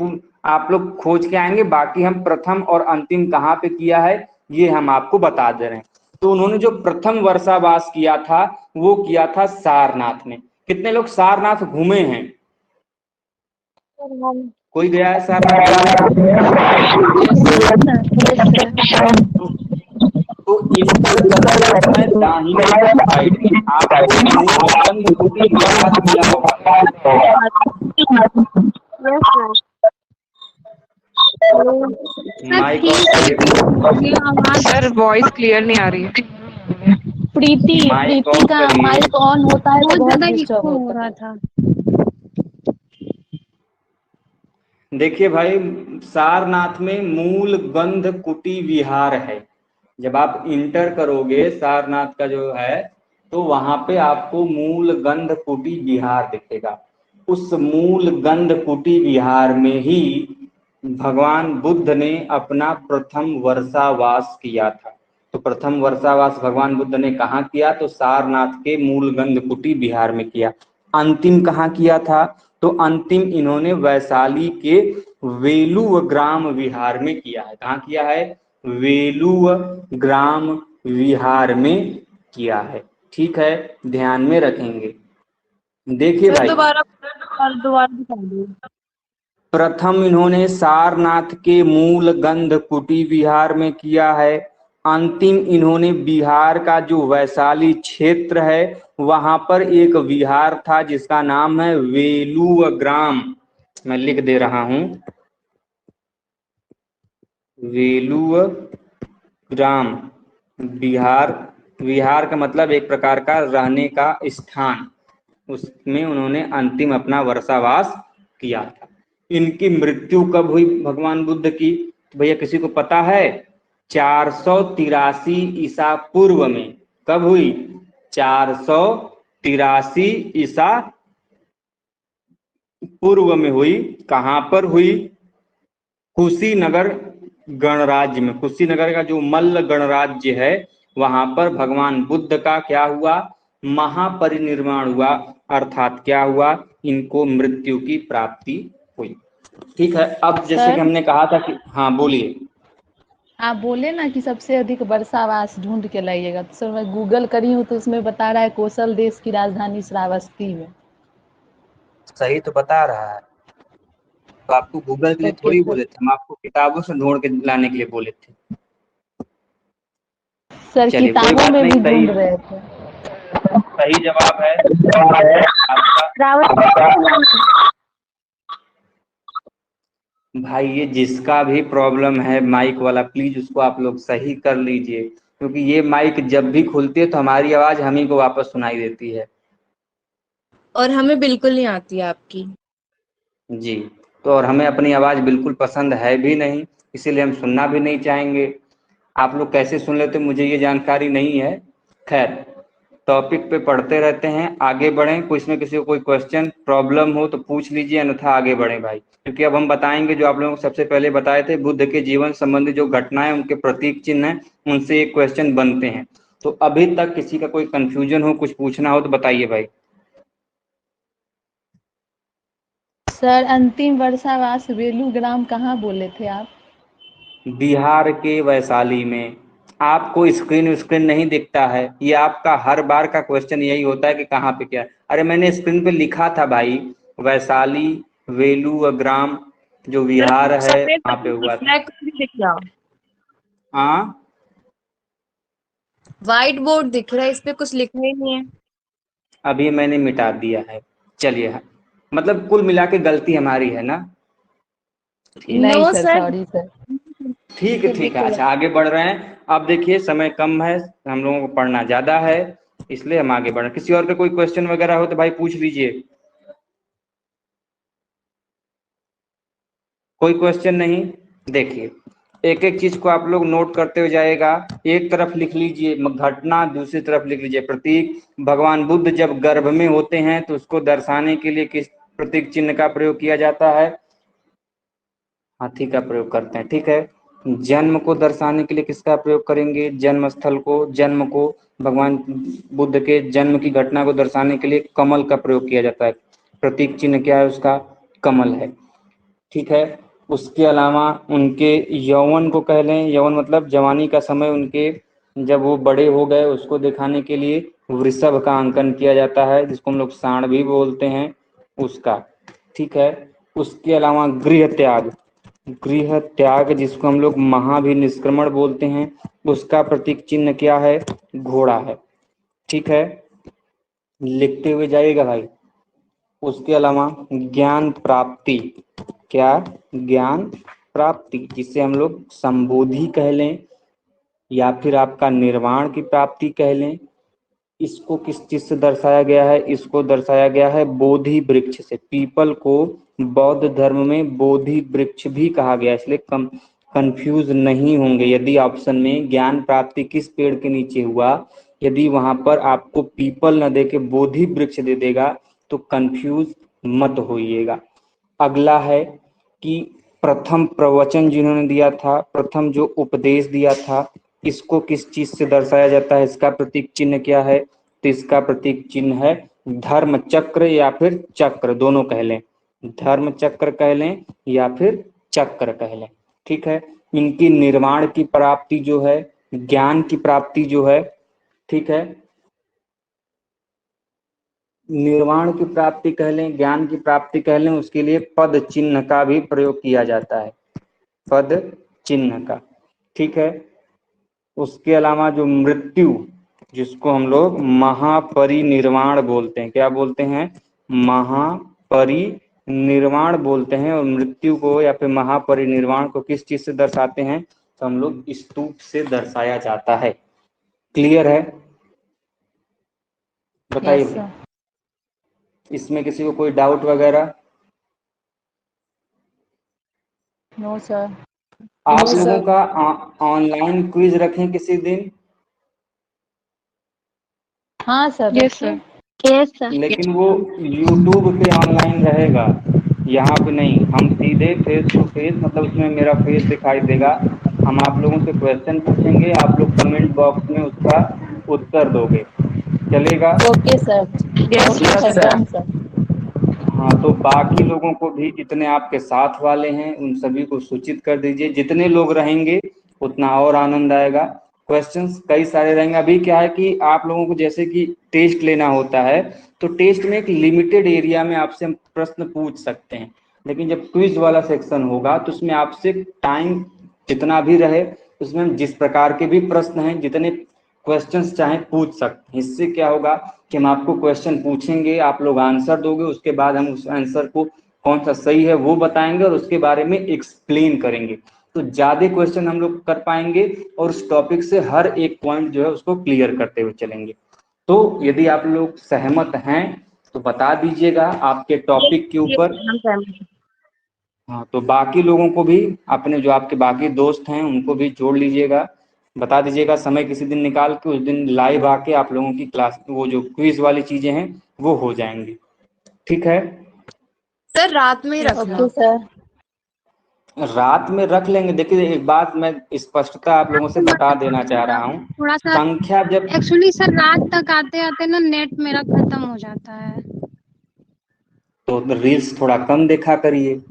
Speaker 1: आप लोग खोज के आएंगे। बाकी हम प्रथम और अंतिम कहां पे किया है ये हम आपको बता दे रहे हैं। तो उन्होंने जो प्रथम वर्षावास किया था वो किया था सारनाथ में। कितने लोग सारनाथ घूमे हैं? कोई गया है सारनाथ? तो इसकी जगह है दाहिने साइड में, आपको मूलगंध कुटी याद किया होगा। माइक
Speaker 5: सर वॉइस क्लियर नहीं आ रही है।
Speaker 3: प्रीति
Speaker 1: माइक
Speaker 3: प्रीति का
Speaker 1: करिए।
Speaker 3: माइक ऑन होता है तो
Speaker 4: बहुत
Speaker 3: बहुत
Speaker 4: ज्यादा
Speaker 3: डिस्टर्ब
Speaker 4: इको हो
Speaker 3: होता
Speaker 4: रहा
Speaker 3: है।
Speaker 4: था।
Speaker 1: देखिए भाई, सारनाथ में मूल गंध कुटी विहार है। जब आप इंटर करोगे सारनाथ का जो है, तो वहां पे आपको मूल गंध कुटी विहार दिखेगा। उस मूल गंध कुटी विहार में ही भगवान बुद्ध ने अपना प्रथम वर्षावास किया था। तो प्रथम वर्षावास भगवान बुद्ध ने कहाँ किया? तो सारनाथ के मूल गंध कुटी विहार में किया। अंतिम कहाँ किया था? तो अंतिम इन्होंने वैशाली के वेलुव ग्राम विहार में किया है। कहाँ किया है? वेलुव ग्राम विहार में किया है। ठीक है, ध्यान में रखेंगे। देखिए
Speaker 2: सर
Speaker 1: भाई,
Speaker 2: दोबारा बता दो।
Speaker 1: प्रथम इन्होंने सारनाथ के मूल गंध कुटी बिहार में किया है। अंतिम इन्होंने बिहार का जो वैशाली क्षेत्र है वहां पर एक विहार था जिसका नाम है वेलुव ग्राम। मैं लिख दे रहा हूं, वेलुव ग्राम, बिहार। विहार का मतलब एक प्रकार का रहने का स्थान। उसमें उन्होंने अंतिम अपना वर्षावास किया था। इनकी मृत्यु कब हुई भगवान बुद्ध की, तो भैया किसी को पता है? 483 ईसा पूर्व में। कब हुई? 483 ईसा पूर्व में हुई। कहां पर हुई? कुशीनगर गणराज्य में। कुशीनगर का जो मल्ल गणराज्य है वहां पर भगवान बुद्ध का क्या हुआ? महापरिनिर्वाण हुआ। अर्थात क्या हुआ? इनको मृत्यु की प्राप्ति हुई। ठीक है, अब जैसे कि
Speaker 3: सर
Speaker 1: हमने कहा था कि, हाँ बोलिए।
Speaker 3: आप बोले ना कि सबसे अधिक वर्षावास ढूंढ के लाइएगा, तो सर मैं गूगल करी हूँ तो उसमें बता रहा है कौशल देश की राजधानी श्रावस्ती में।
Speaker 1: सही तो बता रहा है। तो आपको गूगल के लिए
Speaker 3: ओके
Speaker 1: थोड़ी
Speaker 3: सर।
Speaker 1: बोले थे, हम आपको किताबों से ढूंढ के लाने के लिए बोले थे।
Speaker 3: सर
Speaker 1: चलिए कोई
Speaker 3: किताबों
Speaker 1: बात
Speaker 3: में
Speaker 1: नहीं,
Speaker 3: भी
Speaker 1: सही
Speaker 3: ढूंढ रहे थे।
Speaker 1: सही जवाब है आपका। भाई ये जिसका भी प्रॉब्लम है माइक वाला, प्लीज उसको आप लोग सही कर लीजिए, क्योंकि ये माइक जब भी खुलती है तो हमारी आवाज हम ही को वापस सुनाई देती है।
Speaker 2: और हमें बिल्कुल नहीं आती है आपकी।
Speaker 1: जी, तो और हमें अपनी आवाज बिल्कुल पसंद है भी नहीं, इसीलिए हम सुनना भी नहीं चाहेंगे। आप लोग कैसे सुन लेते मुझे ये जानकारी नहीं है। खैर, टॉपिक पे पढ़ते रहते हैं, आगे बढ़ें। कोई इसमें किसी को कोई क्वेश्चन प्रॉब्लम हो तो पूछ लीजिए, अन्यथा आगे बढ़ें भाई। क्योंकि अब हम बताएंगे जो आप लोगों को सबसे पहले बताए थे, बुद्ध के जीवन संबंधी जो घटनाएं उनके प्रतीक चिन्ह हैं उनसे एक क्वेश्चन बनते हैं। तो अभी तक किसी का कोई कंफ्यूजन हो, कुछ पूछना हो तो बताइए भाई।
Speaker 3: सर अंतिम वर्षावास वेलुग्राम कहाँ बोले थे आप?
Speaker 1: बिहार के वैशाली में। आपको स्क्रीन नहीं दिखता है? ये आपका हर बार का क्वेश्चन यही होता है कि कहाँ पे क्या है। अरे मैंने स्क्रीन पे लिखा था भाई, वैशाली वेलुग्राम जो बिहार है
Speaker 2: सफेद
Speaker 1: वहां पे हुआ था।
Speaker 2: ब्लैक दिख रहा,
Speaker 1: हाँ,
Speaker 2: व्हाइट बोर्ड दिख रहा है, इस पे कुछ लिखा ही नहीं है।
Speaker 1: अभी मैंने मिटा दिया है। चलिए, मतलब कुल मिला के गलती हमारी है ना।
Speaker 3: नहीं
Speaker 2: no
Speaker 3: sir,
Speaker 2: sir.
Speaker 3: Sorry sir.
Speaker 1: ठीक है ठीक है, अच्छा आगे बढ़ रहे हैं। अब देखिए समय कम है, हम लोगों को पढ़ना ज्यादा है, इसलिए हम आगे बढ़ रहे हैं। किसी और का कोई क्वेश्चन वगैरह हो तो भाई पूछ लीजिए। कोई क्वेश्चन नहीं? देखिए, एक एक चीज को आप लोग नोट करते हुए जाएगा। एक तरफ लिख लीजिए घटना, दूसरी तरफ लिख लीजिए प्रतीक। भगवान बुद्ध जब गर्भ में होते हैं तो उसको दर्शाने के लिए किस प्रतीक चिन्ह का प्रयोग किया जाता है? हाथी का प्रयोग करते हैं, ठीक है। जन्म को दर्शाने के लिए किसका प्रयोग करेंगे? जन्म स्थल को, जन्म को, भगवान बुद्ध के जन्म की घटना को दर्शाने के लिए कमल का प्रयोग किया जाता है। प्रतीक चिन्ह क्या है उसका? कमल है, ठीक है। उसके अलावा उनके यौवन को कह लें, यौवन मतलब जवानी का समय, उनके जब वो बड़े हो गए उसको दिखाने के लिए वृषभ का अंकन किया जाता है, जिसको हम लोग सांड भी बोलते हैं, उसका, ठीक है। उसके अलावा गृह त्याग, गृह त्याग जिसको हम लोग महाभिनिष्क्रमण बोलते हैं, उसका प्रतीक चिन्ह क्या है? घोड़ा है, ठीक है। लिखते हुए जाइएगा भाई। उसके अलावा ज्ञान प्राप्ति, क्या? ज्ञान प्राप्ति, जिसे हम लोग संबोधि कह लें या फिर आपका निर्वाण की प्राप्ति कह लें। इसको किस चीज से दर्शाया गया है? इसको दर्शाया गया है बोधि वृक्ष से। पीपल को बौद्ध धर्म में बोधि वृक्ष भी कहा गया, इसलिए कंफ्यूज नहीं होंगे। यदि ऑप्शन में ज्ञान प्राप्ति किस पेड़ के नीचे हुआ, यदि वहां पर आपको पीपल न दे के बोधि वृक्ष दे देगा तो कंफ्यूज मत होइएगा। अगला है कि प्रथम प्रवचन जिन्होंने दिया था, प्रथम जो उपदेश दिया था, इसको किस चीज से दर्शाया जाता है? इसका प्रतीक चिन्ह क्या है? तो इसका प्रतीक चिन्ह है धर्म चक्र या फिर चक्र, दोनों कह लें। धर्म चक्र कह लें या फिर चक्र कह लें, ठीक है। इनकी निर्वाण की प्राप्ति जो है, ज्ञान की प्राप्ति जो है, ठीक है, निर्वाण की प्राप्ति कह लें, ज्ञान की प्राप्ति कह लें, उसके लिए पद चिन्ह का भी प्रयोग किया जाता है, पद चिन्ह का। ठीक है। उसके अलावा जो मृत्यु, जिसको हम लोग महापरिनिर्वाण बोलते हैं, क्या बोलते हैं? महापरिनिर्वाण बोलते हैं। और मृत्यु को या फिर महापरिनिर्वाण को किस चीज से दर्शाते हैं? तो हम लोग स्तूप से दर्शाया जाता है। क्लियर है? बताइए।
Speaker 3: Yes sir.
Speaker 1: इसमें किसी को कोई डाउट वगैरह?
Speaker 3: No sir.
Speaker 1: आप लोगों का ऑनलाइन क्विज रखें किसी दिन?
Speaker 3: हाँ sir.
Speaker 5: Yes sir.
Speaker 4: Yes sir.
Speaker 1: लेकिन वो YouTube पे ऑनलाइन रहेगा, यहाँ पे नहीं। हम सीधे फेस टू फेस, मतलब उसमें मेरा फेस दिखाई देगा, हम आप लोगों से क्वेश्चन पूछेंगे, आप लोग कमेंट बॉक्स में उसका उत्तर दोगे। चलेगा?
Speaker 3: Okay sir.
Speaker 5: Yes sir.
Speaker 3: Sir.
Speaker 1: हाँ, तो बाकी लोगों को भी, जितने आपके साथ वाले हैं उन सभी को सूचित कर दीजिए। जितने लोग रहेंगे उतना और आनंद आएगा। क्वेश्चंस कई सारे रहेंगे। अभी क्या है कि आप लोगों को जैसे कि टेस्ट लेना होता है, तो टेस्ट में एक लिमिटेड एरिया में आपसे हम प्रश्न पूछ सकते हैं, लेकिन जब क्विज वाला सेक्शन होगा तो उसमें आपसे टाइम जितना भी रहे, उसमें हम जिस प्रकार के भी प्रश्न हैं, जितने क्वेश्चंस चाहे पूछ सकते हैं। इससे क्या होगा कि हम आपको क्वेश्चन पूछेंगे, आप लोग आंसर दोगे, उसके बाद हम उस आंसर को कौन सा सही है वो बताएंगे और उसके बारे में एक्सप्लेन करेंगे। तो ज्यादा क्वेश्चन हम लोग कर पाएंगे और उस टॉपिक से हर एक पॉइंट जो है उसको क्लियर करते हुए चलेंगे। तो यदि आप लोग सहमत हैं तो बता दीजिएगा आपके टॉपिक के ऊपर। हाँ, तो बाकी लोगों को भी, अपने जो आपके बाकी दोस्त हैं उनको भी जोड़ लीजिएगा। बता दीजिएगा समय किसी दिन निकाल के, उस दिन लाइव आके आप लोगों की क्लास, वो जो क्विज वाली चीजें हैं वो हो जाएंगी। ठीक है
Speaker 2: सर रात में ही रखना।
Speaker 3: Okay sir.
Speaker 1: रात में रख लेंगे। देखिए, एक बात मैं स्पष्टता आप लोगों से बता देना चाह रहा हूँ।
Speaker 4: थोड़ा सा
Speaker 1: संख्या जब
Speaker 4: एक्चुअली सर रात तक आते आते ना नेट मेरा खत्म हो जाता है।
Speaker 1: तो रील्स थोड़ा कम देखा करिए,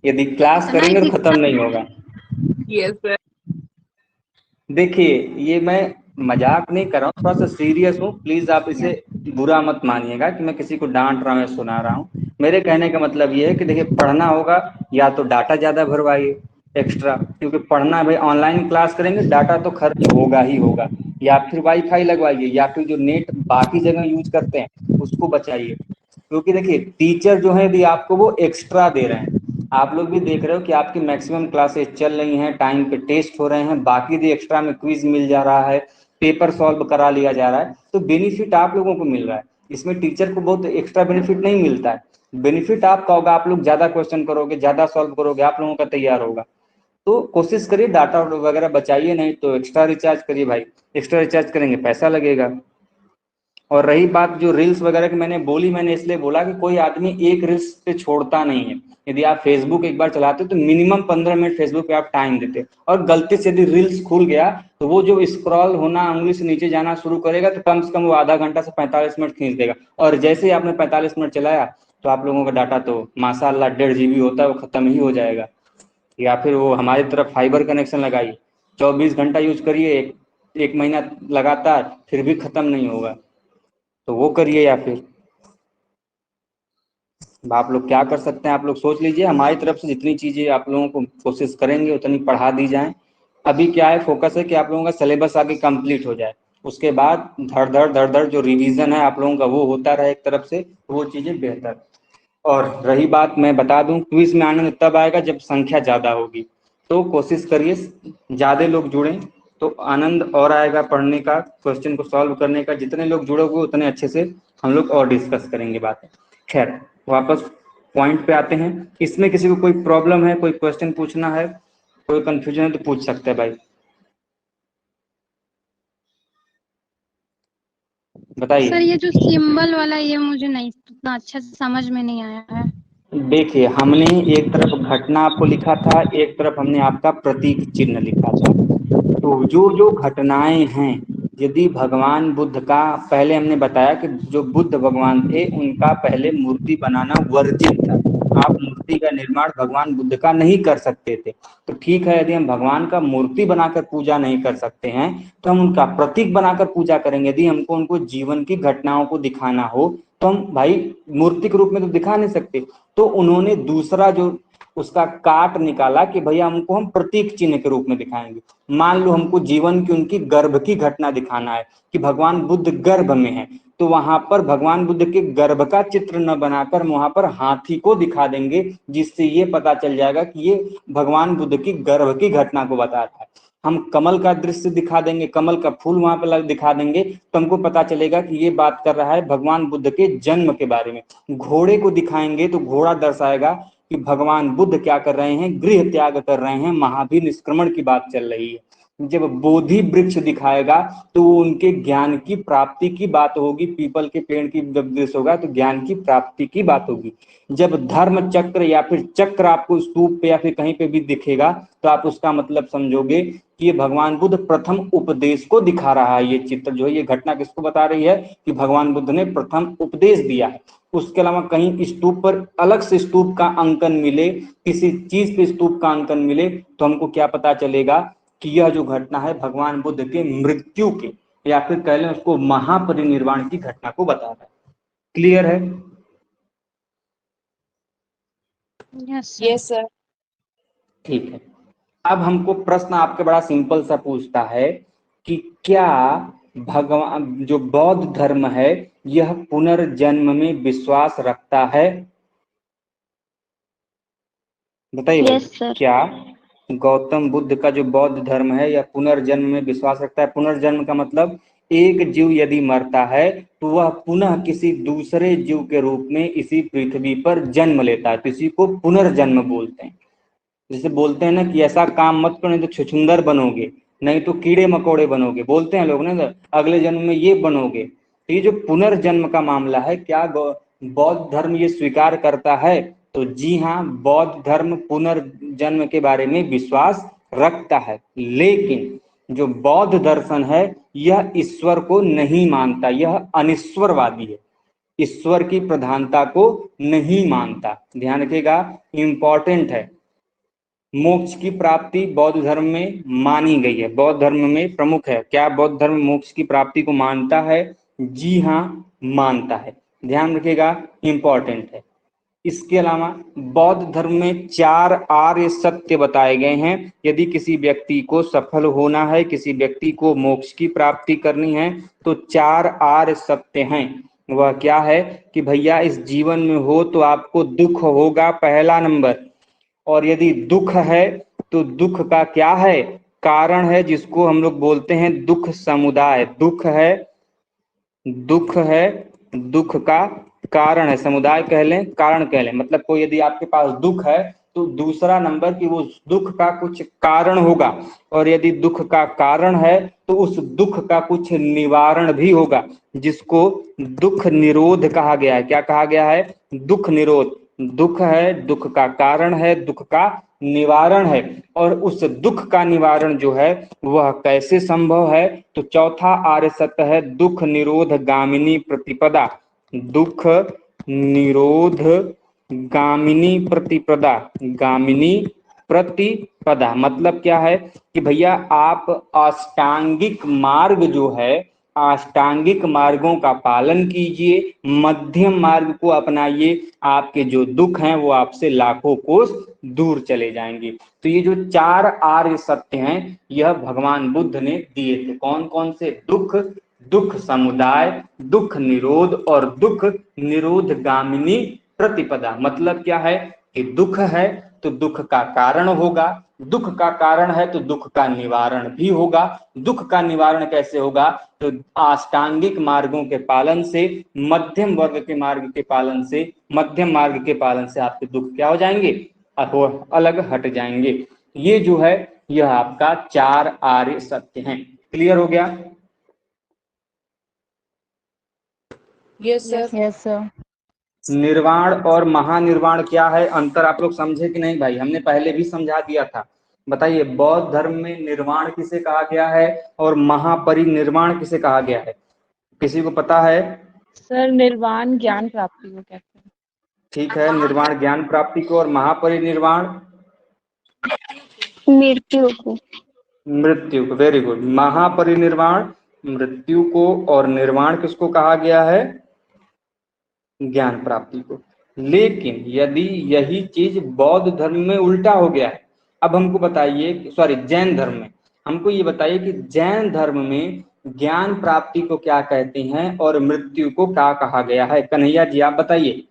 Speaker 1: यदि क्लास करेंगे तो खत्म नहीं होगा।
Speaker 5: Yes sir.
Speaker 1: देखिए, ये मैं मजाक नहीं कर रहा हूँ, थोड़ा सा सीरियस हूँ। प्लीज आप इसे बुरा मत मानिएगा कि मैं किसी को डांट रहा हूँ या सुना रहा हूँ। मेरे कहने का मतलब ये है कि देखिए, पढ़ना होगा या तो डाटा ज्यादा भरवाइए एक्स्ट्रा, क्योंकि पढ़ना भाई ऑनलाइन क्लास करेंगे, डाटा तो खर्च होगा ही होगा, या फिर वाईफाई लगवाइए, या फिर जो नेट बाकी जगह यूज करते हैं उसको बचाइए। क्योंकि देखिए, टीचर जो है यदि आपको वो एक्स्ट्रा दे रहे हैं, आप लोग भी देख रहे हो कि आपकी मैक्सिमम क्लासेस चल रही हैं, टाइम पे टेस्ट हो रहे हैं, बाकी भी एक्स्ट्रा में क्विज मिल जा रहा है, पेपर सॉल्व करा लिया जा रहा है, तो बेनिफिट आप लोगों को मिल रहा है। इसमें टीचर को बहुत एक्स्ट्रा बेनिफिट नहीं मिलता है। बेनिफिट आपका होगा, आप लोग ज्यादा क्वेश्चन करोगे, ज्यादा सॉल्व करोगे, आप लोगों का तैयार होगा। तो कोशिश करिए डाटा वगैरह बचाइए, नहीं तो एक्स्ट्रा रिचार्ज करिए भाई। एक्स्ट्रा रिचार्ज करेंगे पैसा लगेगा। और रही बात जो रील्स वगैरह की मैंने इसलिए बोला कि कोई आदमी एक रील्स पे छोड़ता नहीं है। यदि आप फेसबुक एक बार चलाते हो तो मिनिमम 15 मिनट फेसबुक पे आप टाइम देते हो, और गलती से यदि रील्स खुल गया तो वो जो स्क्रॉल होना, उंगली से नीचे जाना शुरू करेगा, तो कम से कम वो आधा घंटा से 45 मिनट खींच देगा। और जैसे ही आपने 45 मिनट चलाया तो आप लोगों का डाटा तो माशाल्लाह 1.5 GB होता है, वो खत्म ही हो जाएगा। या फिर वो हमारी तरफ फाइबर कनेक्शन लगाइए, 24 घंटा यूज करिए, एक महीना लगातार, फिर भी खत्म नहीं होगा, तो वो करिए। या फिर आप लोग क्या कर सकते हैं, आप लोग सोच लीजिए। हमारी तरफ से जितनी चीजें आप लोगों को कोशिश करेंगे उतनी पढ़ा दी जाए। अभी क्या है, फोकस है कि आप लोगों का सिलेबस आगे कंप्लीट हो जाए, उसके बाद धड़ धड़ जो रिवीजन है आप लोगों का वो होता रहे एक तरफ से, वो चीजें बेहतर। और रही बात, मैं बता दूं, क्विज में आनंद तब आएगा जब संख्या ज्यादा होगी। तो कोशिश करिए ज्यादा लोग जुड़ें, तो आनंद और आएगा पढ़ने का, क्वेश्चन को सॉल्व करने का। जितने लोग जुड़ोगे उतने अच्छे से हम लोग और डिस्कस करेंगे बातें। खैर, वापस पॉइंट पे आते हैं। इसमें किसी को कोई प्रॉब्लम है, कोई क्वेश्चन पूछना है, कोई कंफ्यूजन है तो पूछ सकते हैं भाई, बताइए।
Speaker 4: सर ये जो सिंबल वाला, ये मुझे नहीं उतना अच्छा से समझ में नहीं आया है।
Speaker 1: देखिए, हमने एक तरफ घटना आपको लिखा था, एक तरफ हमने आपका प्रतीक चिन्ह लिखा था। तो जो जो घटनाएं हैं, यदि भगवान बुद्ध का, पहले हमने बताया कि जो बुद्ध भगवान थे उनका पहले मूर्ति बनाना वर्जित था, आप मूर्ति का निर्माण भगवान बुद्ध का नहीं कर सकते थे। तो ठीक है, यदि हम भगवान का मूर्ति बनाकर पूजा नहीं कर सकते हैं तो हम उनका प्रतीक बनाकर पूजा करेंगे। यदि हमको उनको जीवन की घटनाओं को दिखाना हो तो हम भाई मूर्ति के रूप में तो दिखा नहीं सकते। तो उन्होंने दूसरा जो उसका काट निकाला कि भैया हमको हम प्रतीक चिन्ह के रूप में दिखाएंगे। मान लो हमको जीवन की उनकी गर्भ की घटना दिखाना है कि भगवान बुद्ध गर्भ में है, तो वहां पर भगवान बुद्ध के गर्भ का चित्र न बनाकर वहां पर हाथी को दिखा देंगे, जिससे ये पता चल जाएगा कि ये भगवान बुद्ध की गर्भ की घटना को बता रहा है। हम कमल का दृश्य दिखा देंगे, कमल का फूल वहां पर दिखा देंगे, तो हमको पता चलेगा कि ये बात कर रहा है भगवान बुद्ध के जन्म के बारे में। घोड़े को दिखाएंगे तो घोड़ा दर्शाएगा कि भगवान बुद्ध क्या कर रहे हैं, गृह त्याग कर रहे हैं, महावीर निष्क्रमण की बात चल रही है। जब बोधि वृक्ष दिखाएगा तो उनके ज्ञान की प्राप्ति की बात होगी, पीपल के पेड़ की जब दृश्य होगा तो ज्ञान की प्राप्ति की बात होगी। जब धर्म चक्र या फिर चक्र आपको स्तूप पे या फिर कहीं पे भी दिखेगा तो आप उसका मतलब समझोगे कि ये भगवान बुद्ध प्रथम उपदेश को दिखा रहा है। ये चित्र जो है, ये घटना किसको बता रही है कि भगवान बुद्ध ने प्रथम उपदेश दिया है। उसके अलावा कहीं स्तूप पर अलग से स्तूप का अंकन मिले, किसी चीज पे स्तूप का अंकन मिले, तो हमको क्या पता चलेगा कि यह जो घटना है भगवान बुद्ध के मृत्यु के या फिर कह लें उसको महापरिनिर्वाण की घटना को बता रहा है। क्लियर है?
Speaker 5: Yes sir.
Speaker 1: ठीक है। अब हमको प्रश्न आपके बड़ा सिंपल सा पूछता है कि क्या भगवान जो बौद्ध धर्म है यह पुनर्जन्म में विश्वास रखता है? बताइए भाई, क्या गौतम बुद्ध का जो बौद्ध धर्म है यह पुनर्जन्म में विश्वास रखता है? पुनर्जन्म का मतलब एक जीव यदि मरता है तो वह पुनः किसी दूसरे जीव के रूप में इसी पृथ्वी पर जन्म लेता है, तो इसी को पुनर्जन्म बोलते हैं। जैसे बोलते हैं ना कि ऐसा काम मत करो नहीं तो छुछुंदर बनोगे, नहीं तो कीड़े मकोड़े बनोगे, बोलते हैं लोग ना, अगले जन्म में ये बनोगे। तो ये जो पुनर्जन्म का मामला है, क्या बौद्ध धर्म ये स्वीकार करता है? तो जी हाँ, बौद्ध धर्म पुनर्जन्म के बारे में विश्वास रखता है, लेकिन जो बौद्ध दर्शन है यह ईश्वर को नहीं मानता, यह अनिश्वरवादी है, ईश्वर की प्रधानता को नहीं मानता। ध्यान रखिएगा, इंपॉर्टेंट है। मोक्ष की प्राप्ति बौद्ध धर्म में मानी गई है, बौद्ध धर्म में प्रमुख है। क्या बौद्ध धर्म मोक्ष की प्राप्ति को मानता है? जी हाँ, मानता है। ध्यान रखिएगा, इंपॉर्टेंट है। इसके अलावा बौद्ध धर्म में 4 आर्य सत्य बताए गए हैं। यदि किसी व्यक्ति को सफल होना है, किसी व्यक्ति को मोक्ष की प्राप्ति करनी है, तो 4 आर्य सत्य हैं। वह क्या है कि भैया इस जीवन में हो तो आपको दुख होगा, पहला नंबर। और यदि दुख है तो दुख का क्या है? कारण है, जिसको हम लोग बोलते हैं दुख समुदाय। दुख है, दुख का कारण है, समुदाय कह लें, कारण कह लें। मतलब कोई यदि आपके पास दुख है तो दूसरा नंबर कि वो दुख का कुछ कारण होगा, और यदि दुख का कारण है तो उस दुख का कुछ निवारण भी होगा, जिसको दुख निरोध कहा गया है। क्या कहा गया है? दुख निरोध। दुख है, दुख का कारण है, दुख का निवारण है, और उस दुख का निवारण जो है वह कैसे संभव है? तो चौथा आर्य सत्य है दुख निरोध गामिनी प्रतिपदा। दुख निरोध गामिनी प्रतिपदा। गामिनी प्रतिपदा मतलब क्या है कि भैया आप अष्टांगिक मार्ग जो है, अष्टांगिक मार्गों का पालन कीजिए, मध्यम मार्ग को अपनाइए, आपके जो दुख हैं वो आपसे लाखों कोस दूर चले जाएंगे। तो ये जो 4 आर्य सत्य हैं यह भगवान बुद्ध ने दिए थे। कौन कौन से? दुख, दुख समुदाय, दुख निरोध और दुख निरोध गामिनी प्रतिपदा। मतलब क्या है कि दुख है तो दुख का कारण होगा, दुख का कारण है तो दुख का निवारण भी होगा। दुख का निवारण कैसे होगा? तो अष्टांगिक मार्गों के पालन से, मध्यम वर्ग के मार्ग के पालन से, मध्यम मार्ग के पालन से आपके दुख क्या हो जाएंगे? अलग हट जाएंगे। ये जो है यह आपका 4 आर्य सत्य हैं। क्लियर हो गया?
Speaker 5: Yes sir.
Speaker 3: Yes sir.
Speaker 1: निर्वाण और महानिर्वाण क्या है, अंतर आप लोग समझे कि नहीं भाई? हमने पहले भी समझा दिया था। बताइए, बौद्ध धर्म में निर्वाण किसे कहा गया है और महापरिनिर्वाण किसे कहा गया है? किसी को पता है?
Speaker 5: सर निर्वाण ज्ञान प्राप्ति को कहते हैं।
Speaker 1: ठीक है, निर्वाण ज्ञान प्राप्ति को, और महापरिनिर्वाण
Speaker 2: मृत्यु को।
Speaker 1: मृत्यु को। Very good. महापरिनिर्वाण मृत्यु को, और निर्वाण किसको कहा गया है? ज्ञान प्राप्ति को। लेकिन यदि यही चीज बौद्ध धर्म में उल्टा हो गया है, अब हमको बताइए, सॉरी जैन धर्म में, हमको ये बताइए कि जैन धर्म में ज्ञान प्राप्ति को क्या कहते हैं और मृत्यु को क्या कहा गया है? कन्हैया जी आप बताइए,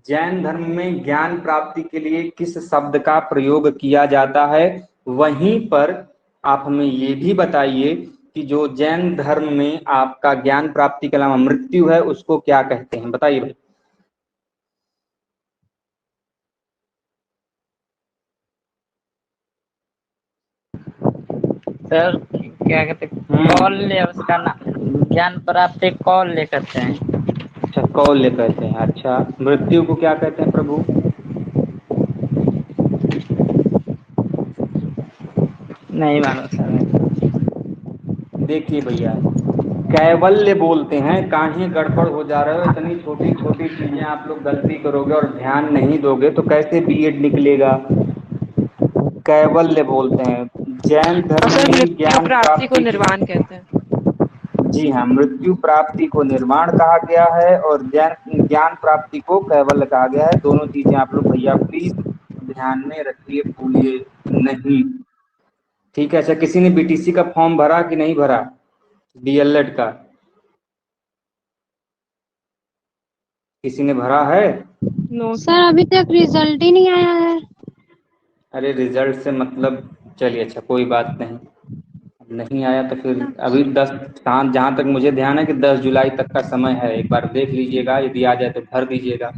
Speaker 1: जैन धर्म में ज्ञान प्राप्ति के लिए किस शब्द का प्रयोग किया जाता है? वहीं पर आप हमें ये भी बताइए कि जो जैन धर्म में आपका ज्ञान प्राप्ति के अलावा मृत्यु है उसको क्या कहते हैं? बताइए भाई।
Speaker 6: सर क्या कहते हैं, कौल्य उसका नाम ज्ञान प्राप्ति कौल्य कहते हैं।
Speaker 1: अच्छा, कौल्य कहते हैं। अच्छा, मृत्यु को क्या कहते हैं प्रभु?
Speaker 6: नहीं मालूम सर।
Speaker 1: देखिए भैया, कैवल्य बोलते हैं। काहे गड़बड़ हो जा रहे हो? इतनी छोटी छोटी चीजें आप लोग गलती करोगे और ध्यान नहीं दोगे तो कैसे बीएड निकलेगा? कैवल्य बोलते हैं। जैन धर्म
Speaker 5: सर
Speaker 1: में
Speaker 5: मृत्यु
Speaker 1: ज्ञान
Speaker 5: प्राप्ति को निर्वाण कहते हैं।
Speaker 1: जी हाँ, मृत्यु प्राप्ति को निर्वाण कहा गया है और ज्ञान प्राप्ति को कैवल्य कहा गया है। दोनों चीजें आप लोग भैया प्लीज ध्यान में रखिए, भूलिए नहीं। ठीक है। अच्छा, किसी ने बीटीसी का फॉर्म भरा कि नहीं भरा? डीएलएड का किसी ने भरा है?
Speaker 5: नो
Speaker 4: सर अभी तक रिजल्ट ही नहीं आया है।
Speaker 1: अरे रिजल्ट से मतलब, चलिए अच्छा कोई बात नहीं, नहीं आया तो फिर अभी 10, जहाँ तक मुझे ध्यान है कि 10 जुलाई तक का समय है। एक बार देख लीजिएगा, यदि आ जाए तो भर दीजिएगा।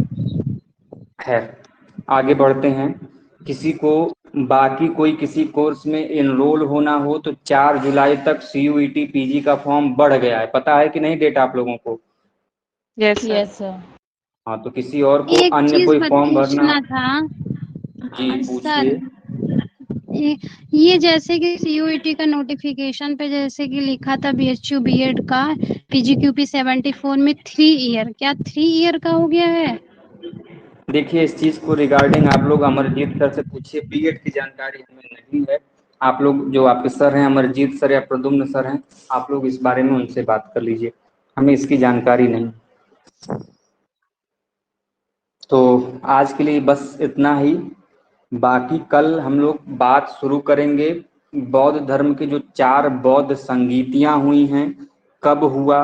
Speaker 1: खैर आगे बढ़ते हैं। किसी को बाकी कोई किसी कोर्स में एनरोल होना हो तो 4 जुलाई तक CUET पीजी का फॉर्म बढ़ गया है, पता है कि नहीं डेट आप लोगों को?
Speaker 5: Yes sir.
Speaker 3: Yes sir.
Speaker 1: हाँ, तो किसी और को
Speaker 4: एक
Speaker 1: अन्य
Speaker 4: चीज
Speaker 1: कोई फॉर्म भरना?
Speaker 4: पूछना था
Speaker 1: जी
Speaker 4: सर।
Speaker 1: पूछिए।
Speaker 4: ये जैसे कि CUET का नोटिफिकेशन पे जैसे कि लिखा था BHU बीएड का PGQP 74 में 3 ईयर, क्या 3 ईयर का हो गया है?
Speaker 1: देखिए, इस चीज को रिगार्डिंग आप लोग अमरजीत सर से पूछिए, बीएड की जानकारी हमें नहीं है। आप लोग जो आपके सर हैं अमरजीत सर या प्रद्युम्न सर हैं, आप लोग इस बारे में उनसे बात कर लीजिए, हमें इसकी जानकारी नहीं। तो आज के लिए बस इतना ही। बाकी कल हम लोग बात शुरू करेंगे बौद्ध धर्म के जो 4 बौद्ध संगीतियां हुई हैं, कब हुआ,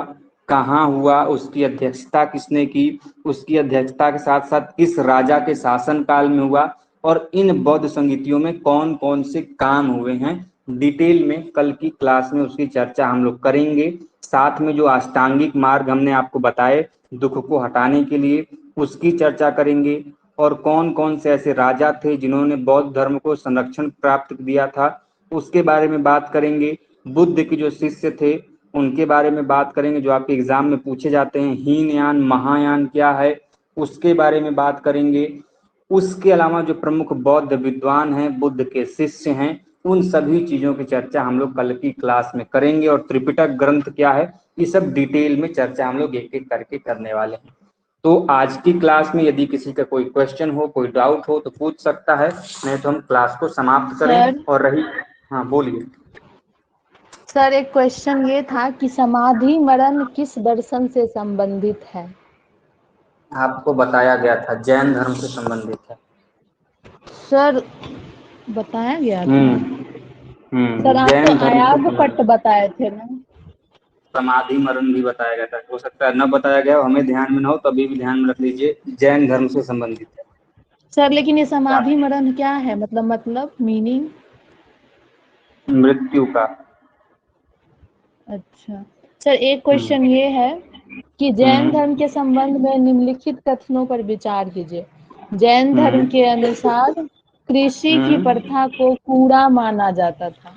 Speaker 1: कहाँ हुआ, उसकी अध्यक्षता किसने की, उसकी अध्यक्षता के साथ साथ किस राजा के शासन काल में हुआ, और इन बौद्ध संगीतियों में कौन कौन से काम हुए हैं, डिटेल में कल की क्लास में उसकी चर्चा हम लोग करेंगे। साथ में जो अष्टांगिक मार्ग हमने आपको बताए दुख को हटाने के लिए, उसकी चर्चा करेंगे। और कौन कौन से ऐसे राजा थे जिन्होंने बौद्ध धर्म को संरक्षण प्राप्त दिया था, उसके बारे में बात करेंगे। बुद्ध के जो शिष्य थे उनके बारे में बात करेंगे, जो आपके एग्जाम में पूछे जाते हैं। हीनयान महायान क्या है, उसके बारे में बात करेंगे। उसके अलावा जो प्रमुख बौद्ध विद्वान हैं, बुद्ध के शिष्य हैं, उन सभी चीजों की चर्चा हम लोग कल की क्लास में करेंगे। और त्रिपिटक ग्रंथ क्या है, ये सब डिटेल में चर्चा हम लोग एक एक करके करने वाले हैं। तो आज की क्लास में यदि किसी का कोई क्वेश्चन हो, कोई डाउट हो तो पूछ सकता है, नहीं तो हम क्लास को समाप्त करें। और रही, हाँ बोलिए।
Speaker 3: सर एक क्वेश्चन ये था कि समाधि मरण किस दर्शन से संबंधित है?
Speaker 1: आपको बताया गया था जैन धर्म से संबंधित है।
Speaker 3: सर बताया गया था। सर आप
Speaker 1: जैन
Speaker 3: तो
Speaker 1: धर्म से
Speaker 3: आयागपट्ट बताए थे ना?
Speaker 1: समाधि मरण भी बताया गया था, हो सकता है न बताया गया हो, हमें ध्यान में न हो, तभी भी ध्यान में रख लीजिए, जैन धर्म से संबंधित है।
Speaker 3: सर लेकिन ये समाधि मरण क्या है, मतलब मीनिंग?
Speaker 1: मृत्यु का।
Speaker 3: अच्छा सर, एक क्वेश्चन ये है कि जैन धर्म के संबंध में निम्नलिखित कथनों पर विचार कीजिए। जैन धर्म के अनुसार कृषि की प्रथा को कूड़ा माना जाता था।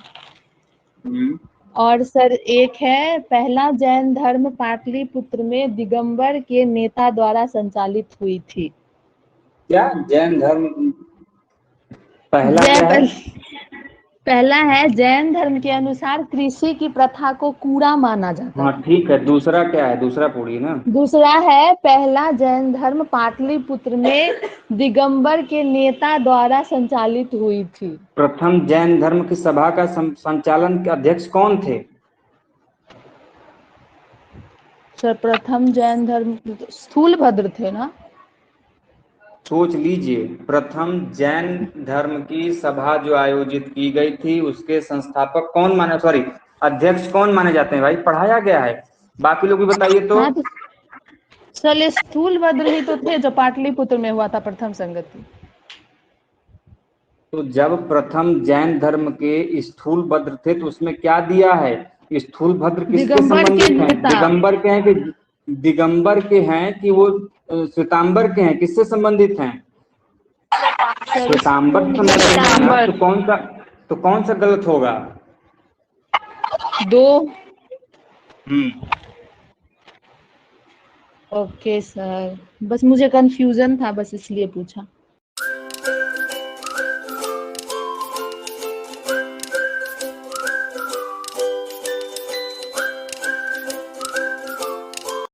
Speaker 3: और सर एक है, पहला जैन धर्म पाटलिपुत्र में दिगंबर के नेता द्वारा संचालित हुई थी।
Speaker 1: क्या जैन धर्म पहला क्या है?
Speaker 3: पहला है जैन धर्म के अनुसार कृषि की प्रथा को कूड़ा माना जाता है।
Speaker 1: हाँ ठीक है, दूसरा क्या है, दूसरा पढ़िए ना।
Speaker 3: दूसरा है पहला जैन धर्म पाटलिपुत्र में दिगंबर के नेता द्वारा संचालित हुई थी।
Speaker 1: प्रथम जैन धर्म की सभा का संचालन के अध्यक्ष कौन थे?
Speaker 3: सर प्रथम जैन धर्म स्थूलभद्र थे ना?
Speaker 1: सोच लीजिए, प्रथम जैन धर्म की सभा जो आयोजित की गई थी उसके संस्थापक कौन माने, सॉरी अध्यक्ष कौन माने जाते हैं भाई, पढ़ाया गया है, बाकी लोग भी बताइए तो।
Speaker 3: हाँ तो चलिए स्थूलभद्र ही तो थे जो पाटलिपुत्र में हुआ था प्रथम संगति।
Speaker 1: तो जब प्रथम जैन धर्म के स्थूलभद्र थे तो उसमें क्या दिया है, स्थूलभद्र किसके
Speaker 3: दिगंबर के
Speaker 1: संबंधित हैं?
Speaker 3: नेता।
Speaker 1: दिगंबर के हैं कि दिगंबर के हैं कि वो श्वेतांबर के हैं, किससे संबंधित हैं? श्वेतांबर से संबंधित हैं ना, तो कौन सा गलत होगा?
Speaker 3: दो।
Speaker 1: हम्म,
Speaker 3: ओके सर, बस मुझे कंफ्यूजन था, बस इसलिए पूछा।